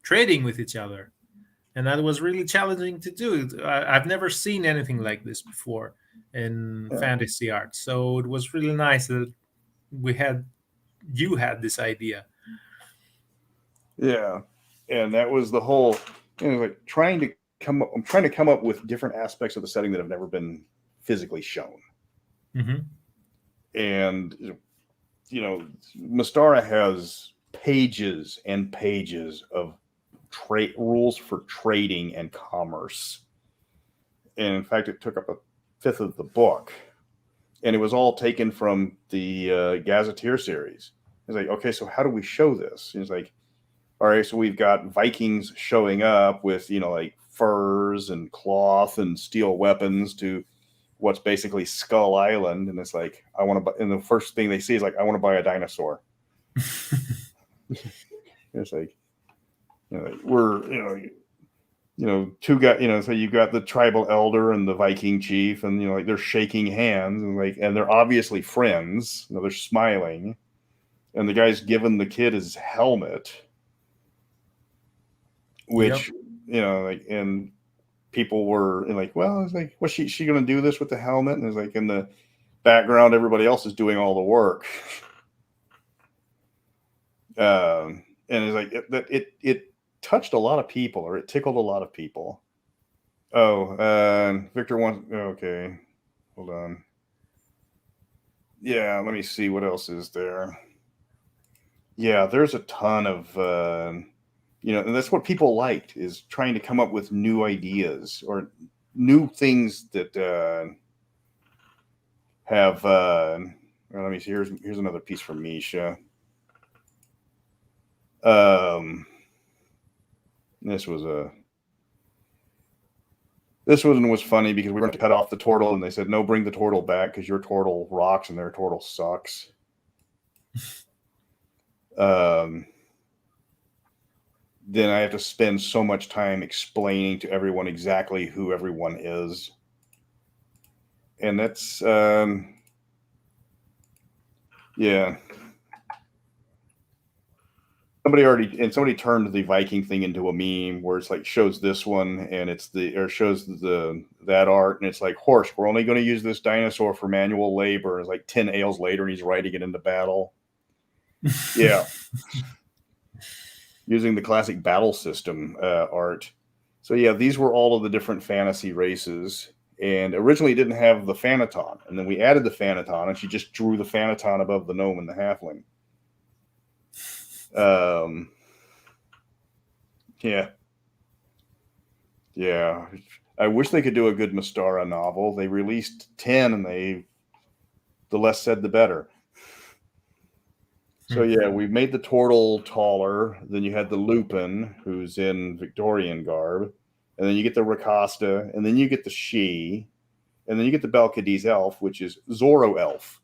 trading with each other. and that was really challenging to do. I've never seen anything like this before in fantasy art, so it was really nice that you had this idea. Yeah, and that was the whole, like trying to come up. I'm trying to come up with different aspects of the setting that have never been physically shown. Mm-hmm. And Mystara has pages and pages of rules for trading and commerce. And in fact, it took up a fifth of the book, and it was all taken from the Gazetteer series. It's like, okay, so how do we show this? And it's like, all right, so we've got Vikings showing up with, like furs and cloth and steel weapons to what's basically Skull Island. And it's like, I want to buy, and the first thing they see is like, I want to buy a dinosaur. It's like, we're, two guys, so you've got the tribal elder and the Viking chief, and, like they're shaking hands and they're obviously friends. They're smiling. And the guy's giving the kid his helmet, which, and people were like, well, it's like, what's she going to do this with the helmet? And it's like, in the background, everybody else is doing all the work. And it's like, it touched a lot of people, or it tickled a lot of people. Victor wants, okay, hold on. Yeah, let me see what else is there. Yeah, there's a ton of, and that's what people liked, is trying to come up with new ideas or new things that have. Let me see. Here's another piece from Mischa. This one was funny because we were going to cut off the turtle, and they said, no, bring the turtle back because your turtle rocks and their turtle sucks. Then I have to spend so much time explaining to everyone exactly who everyone is. And that's, yeah. Somebody turned the Viking thing into a meme where it's like, shows this one and shows that art, and it's like, horse, we're only going to use this dinosaur for manual labor. It's like 10 ales later and he's riding it into battle. Yeah. Using the classic battle system art. So yeah, these were all of the different fantasy races, and originally didn't have the Thanaton, and then we added the Thanaton, and she just drew the Thanaton above the gnome and the halfling. Yeah. I wish they could do a good Mystara novel. They released 10, and the less said, the better. So yeah, we made the turtle taller. Then you had the Lupin, who's in Victorian garb, and then you get the Rakasta, and then you get the She, and then you get the Belkadi's elf, which is Zorro elf.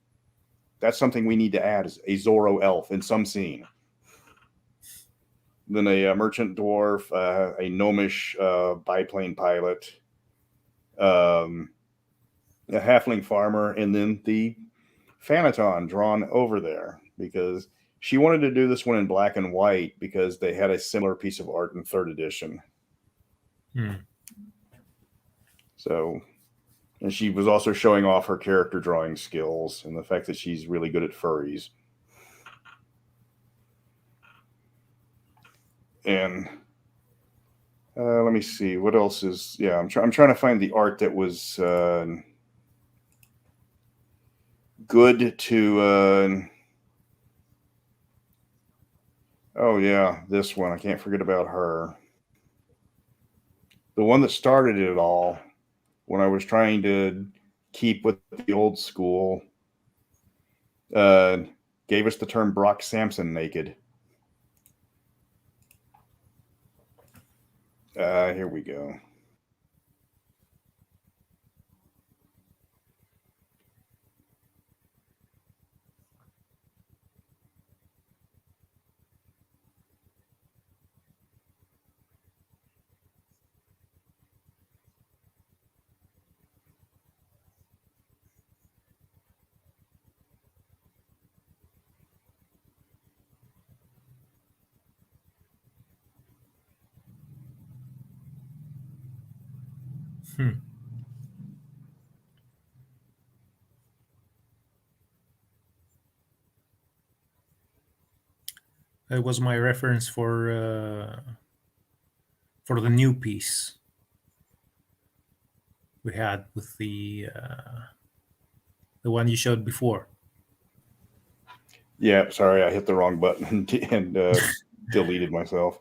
That's something we need to add, is a Zorro elf in some scene. Then a merchant dwarf, a gnomish biplane pilot, a halfling farmer, and then the Thanaton drawn over there, because she wanted to do this one in black and white because they had a similar piece of art in 3rd edition. So, and she was also showing off her character drawing skills and the fact that she's really good at furries. And let me see what else is. Yeah, I'm trying to find the art that was good to. Oh yeah, this one. I can't forget about her. The one that started it all, when I was trying to keep with the old school, gave us the term Brock Sampson naked. Here we go. Hmm. That was my reference for the new piece we had with the one you showed before. Yeah, sorry, I hit the wrong button and deleted myself.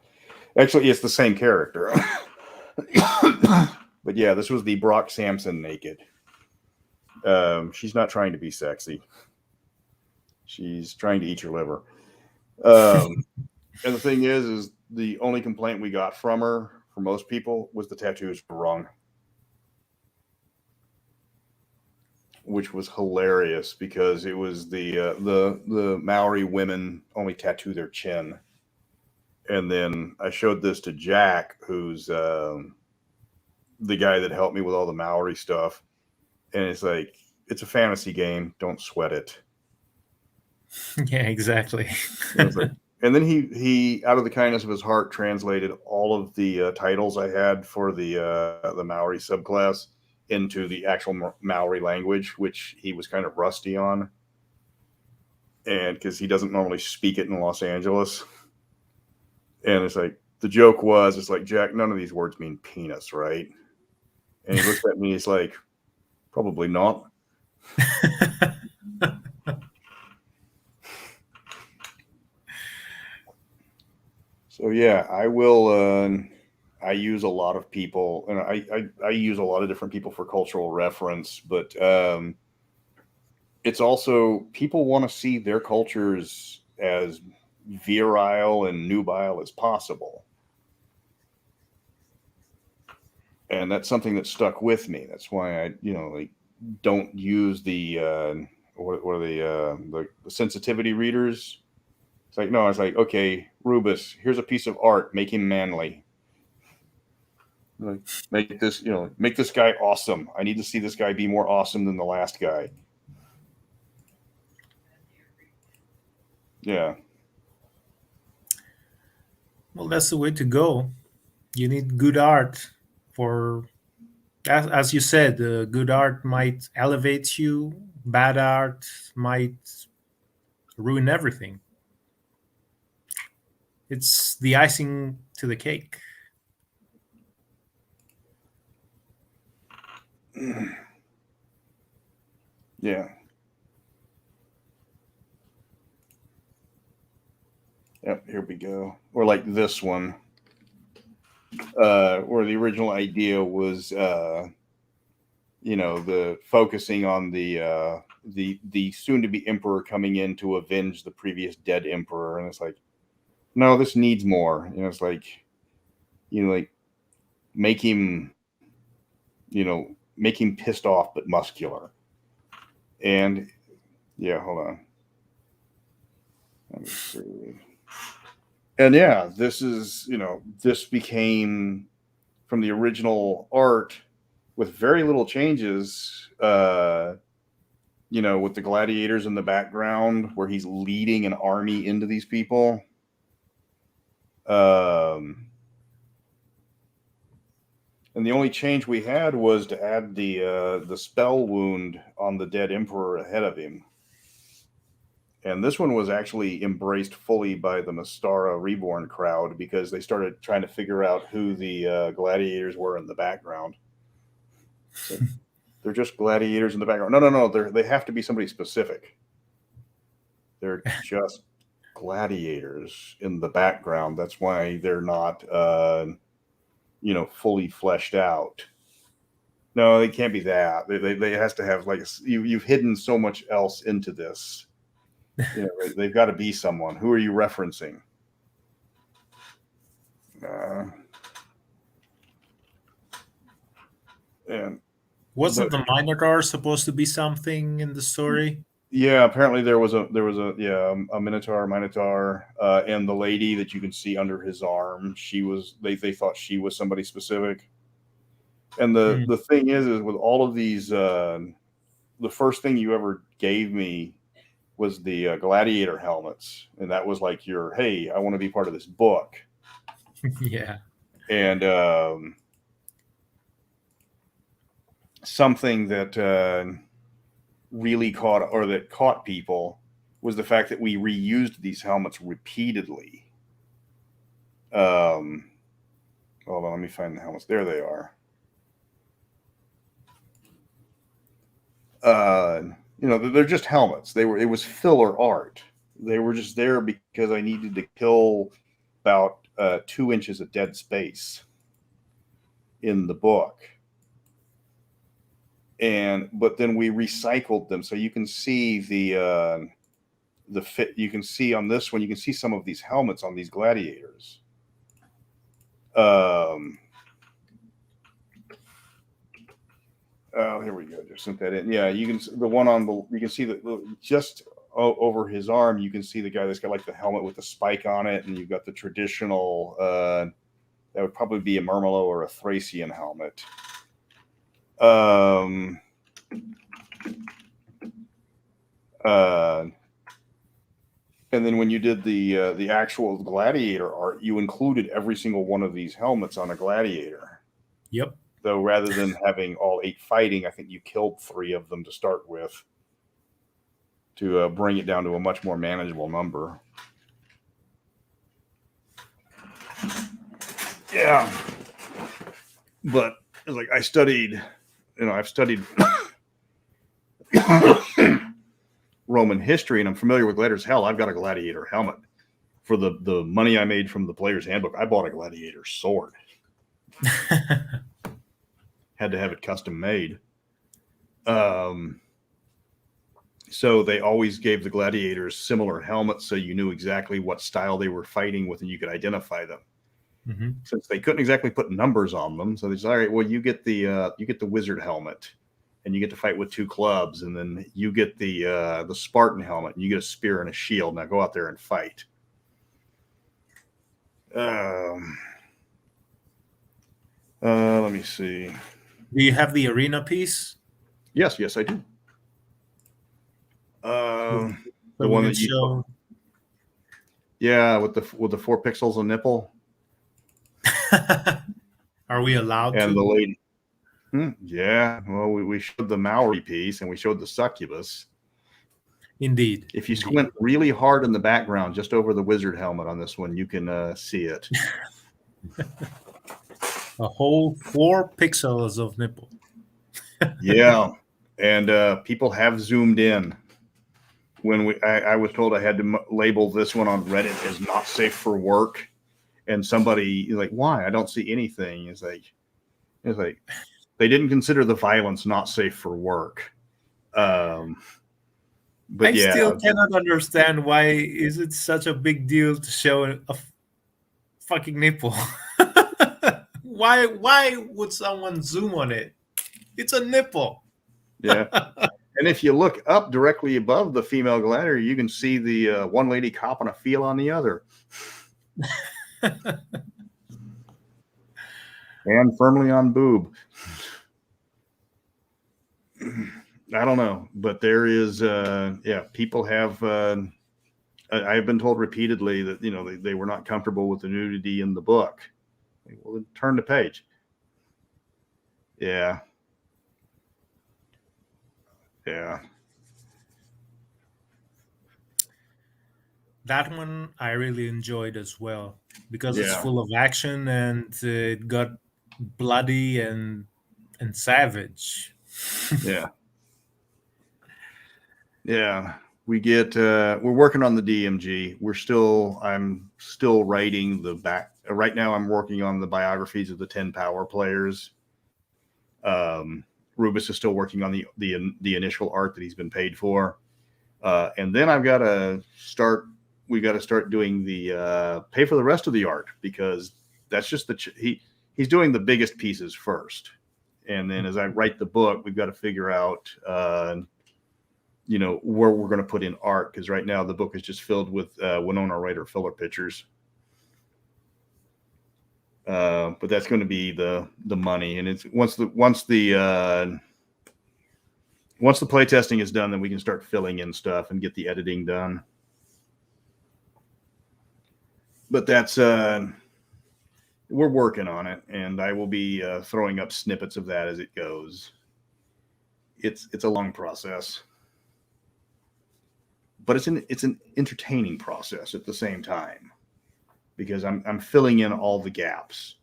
Actually, it's the same character. But yeah, this was the Brock Samson naked. She's not trying to be sexy. She's trying to eat your liver. And the thing is the only complaint we got from her, for most people, was the tattoos were wrong, which was hilarious because it was the Maori women only tattoo their chin. And then I showed this to Jack, who's the guy that helped me with all the Maori stuff, and it's like, it's a fantasy game. Don't sweat it. Yeah, exactly. And, it's like, and then he out of the kindness of his heart translated all of the titles I had for the Maori subclass into the actual Maori language, which he was kind of rusty on, and because he doesn't normally speak it in Los Angeles. And it's like, the joke was, it's like, Jack, none of these words mean penis, right? And he looks at me, he's like, probably not. So yeah, I will. I use a lot of people, and I use a lot of different people for cultural reference, but it's also, people want to see their cultures as virile and nubile as possible, and that's something that stuck with me. That's why I, like, don't use the what are the sensitivity readers. It's like, no, it's like, okay, Rubus, here's a piece of art, make him manly. Like, make this, make this guy awesome. I need to see this guy be more awesome than the last guy. Yeah. Well, that's the way to go. You need good art for, as you said, good art might elevate you. Bad art might ruin everything. It's the icing to the cake. Yeah. Yep, here we go. Or like this one, where the original idea was, the focusing on the soon-to-be emperor coming in to avenge the previous dead emperor, and it's like, no, this needs more. It's like, like, make him, make him pissed off but muscular. And yeah, hold on. Let me see. And yeah, this is, this became from the original art with very little changes, with the gladiators in the background where he's leading an army into these people. And the only change we had was to add the spell wound on the dead emperor ahead of him. And this one was actually embraced fully by the Mystara Reborn crowd because they started trying to figure out who the gladiators were in the background. So they're just gladiators in the background. No. They have to be somebody specific. They're just gladiators in the background. That's why they're not, fully fleshed out. No, they can't be that. They has to have, like, you've hidden so much else into this. They've got to be someone. Who are you referencing? And Wasn't the Minotaur supposed to be something in the story? Yeah, apparently there was a Minotaur, and the lady that you can see under his arm. They thought she was somebody specific. And the thing is with all of these, the first thing you ever gave me was the Gladiator helmets, and that was like your, hey, I want to be part of this book. Yeah. And something that really caught people was the fact that we reused these helmets repeatedly. Hold on, let me find the helmets. There they are. They're just helmets. It was filler art. They were just there because I needed to kill about 2 inches of dead space in the book. But then we recycled them, so you can see the fit. You can see on this one, you can see some of these helmets on these gladiators. Oh, here we go. Just sent that in. Yeah, you can see that just over his arm. You can see the guy that's got like the helmet with the spike on it, and you've got the traditional. That would probably be a Murmillo or a Thracian helmet. And then when you did the actual gladiator art, you included every single one of these helmets on a gladiator. Yep. Though rather than having all 8 fighting, I think you killed 3 of them to start with to bring it down to a much more manageable number. Yeah. But like I've studied Roman history, and I'm familiar with gladiators. Hell, I've got a gladiator helmet. For the money I made from the player's handbook, I bought a gladiator sword. Had to have it custom made. So they always gave the gladiators similar helmets, so you knew exactly what style they were fighting with, and you could identify them. Mm-hmm. Since they couldn't exactly put numbers on them, so they said, "All right, well, you get the wizard helmet, and you get to fight with 2 clubs, and then you get the Spartan helmet, and you get a spear and a shield. Now go out there and fight." Let me see. Do you have the arena piece? Yes, I do. So the one that show. Yeah, with the 4 pixels of nipple. Are we allowed and to? the lady. Yeah, well, we showed the Maori piece and we showed the succubus. Indeed. If you squint really hard in the background, just over the wizard helmet on this one, you can see it. A whole 4 pixels of nipple. Yeah, and people have zoomed in. When I was told I had to label this one on Reddit as not safe for work, and somebody is like, "Why? I don't see anything." It's like they didn't consider the violence not safe for work. But I still cannot understand why is it such a big deal to show a fucking nipple. Why would someone zoom on it? It's a nipple. Yeah. And if you look up directly above the female gladiator, you can see the one lady copping a feel on the other. And firmly on boob. I don't know, but there is, people have, I've been told repeatedly that, they were not comfortable with the nudity in the book. Well, turn the page. Yeah. Yeah. That one I really enjoyed as well because it's full of action and it got bloody and savage. Yeah. Yeah. We get we're working on the DMG. I'm still writing the back. Right now I'm working on the biographies of the 10 power players. Rubus is still working on the initial art that he's been paid for. And then we got to start doing the pay for the rest of the art, because that's just he's doing the biggest pieces first. And then as I write the book, we've got to figure out where we're going to put in art, because right now the book is just filled with Winona Ryder filler pictures. But that's going to be the money, and it's once the play testing is done, then we can start filling in stuff and get the editing done. But that's we're working on it, and I will be throwing up snippets of that as it goes. it's a long process, but it's an entertaining process at the same time, because I'm filling in all the gaps.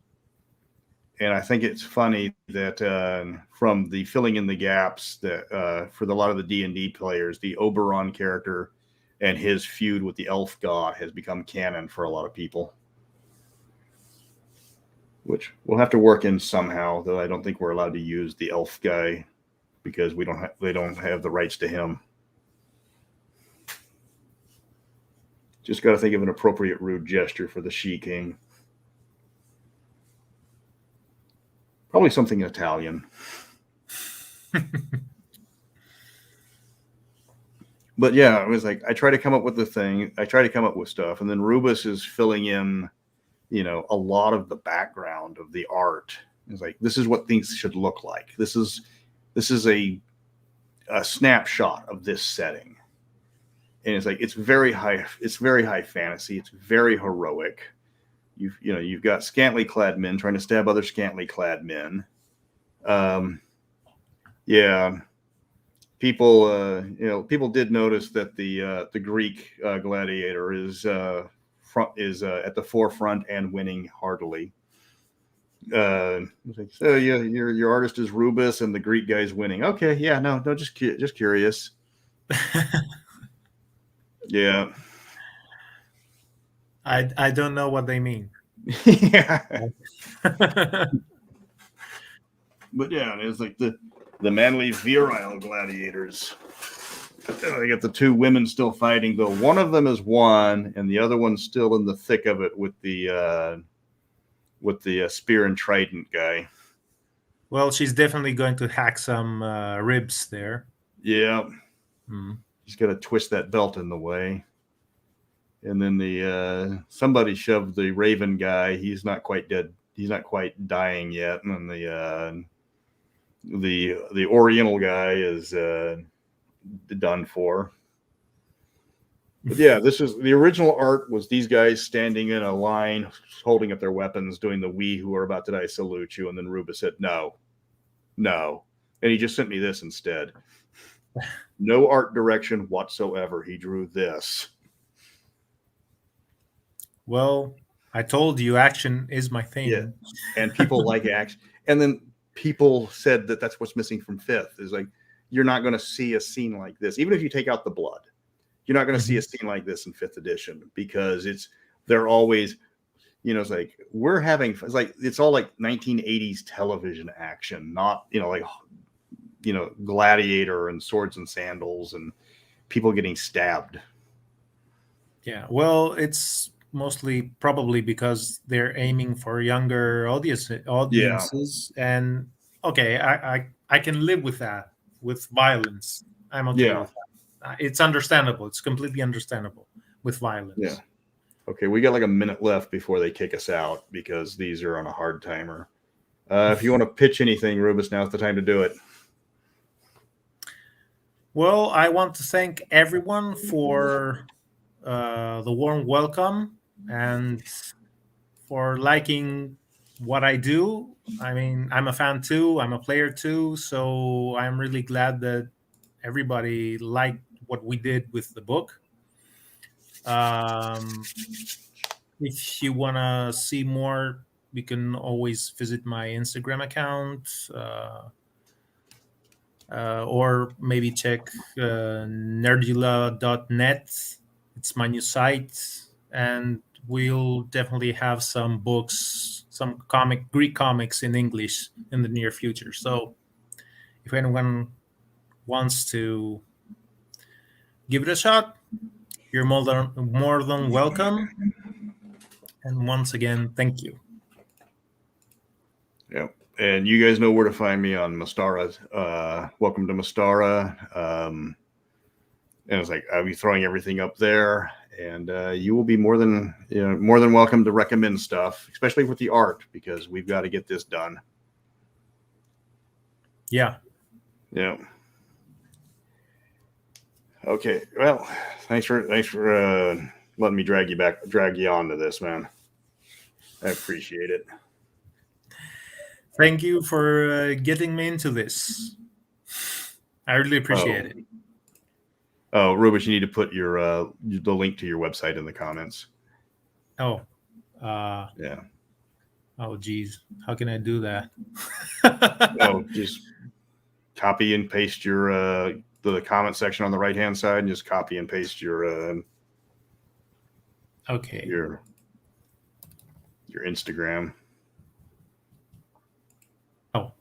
And I think it's funny that from the filling in the gaps that for a lot of the D&D players, the Oberon character and his feud with the elf god has become canon for a lot of people, which we'll have to work in somehow. Though I don't think we're allowed to use the elf guy because they don't have the rights to him. Just got to think of an appropriate rude gesture for the She King. Probably something Italian. But yeah, it was like I try to come up with the thing. I try to come up with stuff, and then Rubus is filling in, a lot of the background of the art. It's like, this is what things should look like. This is a snapshot of this setting, and it's like it's very high fantasy. It's very heroic. You've got scantily clad men trying to stab other scantily clad men. People did notice that the Greek gladiator is at the forefront and winning heartily. So your artist is Rubus and the Greek guy's winning. Okay, yeah, no, just curious. Yeah. I don't know what they mean. Yeah. But yeah, it's like the manly virile gladiators. They got the two women still fighting, though one of them is won and the other one's still in the thick of it with the spear and trident guy. Well, she's definitely going to hack some ribs there. Yeah. She's got to twist that belt in the way. And then somebody shoved the Raven guy. He's not quite dead. He's not quite dying yet. And then the Oriental guy is done for. But yeah, this is the original art. Was these guys standing in a line, holding up their weapons, doing the "We who are about to die salute you," and then Rubus said, "No," and he just sent me this instead. No art direction whatsoever. He drew this. Well, I told you, action is my thing. Yeah, and people like action. And then people said that that's what's missing from 5th. Is like, you're not going to see a scene like this, even if you take out the blood. You're not going to see a scene like this in 5th edition, because they're always, it's like it's all like 1980s television action, not Gladiator and swords and sandals and people getting stabbed. Yeah, well, it's mostly probably because they're aiming for younger audiences. Yeah. And okay, I can live with that, with violence. I'm okay with that. It's understandable. It's completely understandable with violence. Yeah. Okay, we got like a minute left before they kick us out because these are on a hard timer. If you want to pitch anything, Rubus, now's the time to do it. Well, I want to thank everyone for the warm welcome and for liking what I do. I mean, I'm a fan too. I'm a player too. So I'm really glad that everybody liked what we did with the book. If you want to see more, you can always visit my Instagram account or maybe check nerdula.net. It's my new site. And we'll definitely have some books, some Greek comics in English in the near future. So if anyone wants to give it a shot, you're more than welcome. And once again, thank you. Yeah. And you guys know where to find me on Mystara. Welcome to Mystara. And it's like, I'll be throwing everything up there, and you will be more than welcome to recommend stuff, especially with the art, because we've got to get this done. Yeah. Yeah. Okay. Well, thanks for letting me drag you on to this, man. I appreciate it. Thank you for getting me into this. I really appreciate it. Oh, Rubus, you need to put your the link to your website in the comments. Oh, yeah. Oh, geez, how can I do that? Oh, just copy and paste your the comment section on the right hand side, and just copy and paste your okay, your Instagram. Oh,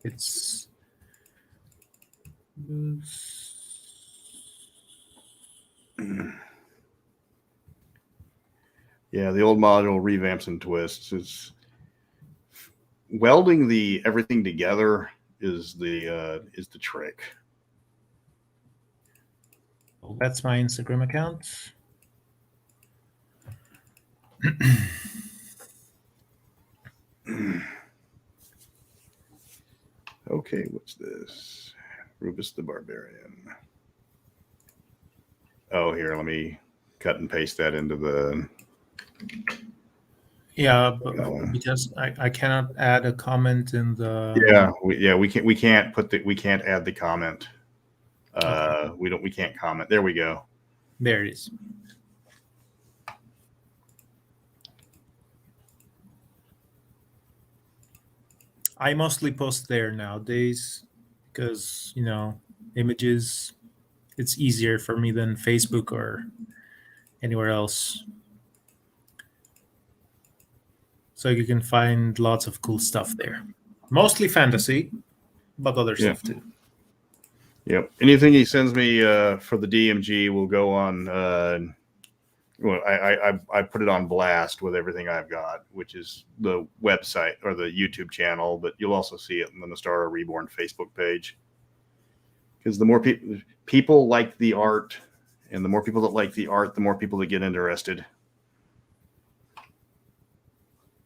it's yeah, the old module revamps and twists. It's welding the everything together is the trick. That's my Instagram account. Okay, what's this? Rubus the Barbarian. Oh, here, let me cut and paste that into the. Yeah, because I cannot add a comment in the. We can't add the comment. Okay. We can't comment. There we go. There it is. I mostly post there nowadays because, images, it's easier for me than Facebook or anywhere else. So you can find lots of cool stuff there. Mostly fantasy, but other stuff too. Yep. Anything he sends me for the DMG will go on. Well, I put it on blast with everything I've got, which is the website or the YouTube channel, but you'll also see it on the Mystara Reborn Facebook page. Because the more people like the art, and the more people that like the art, the more people that get interested.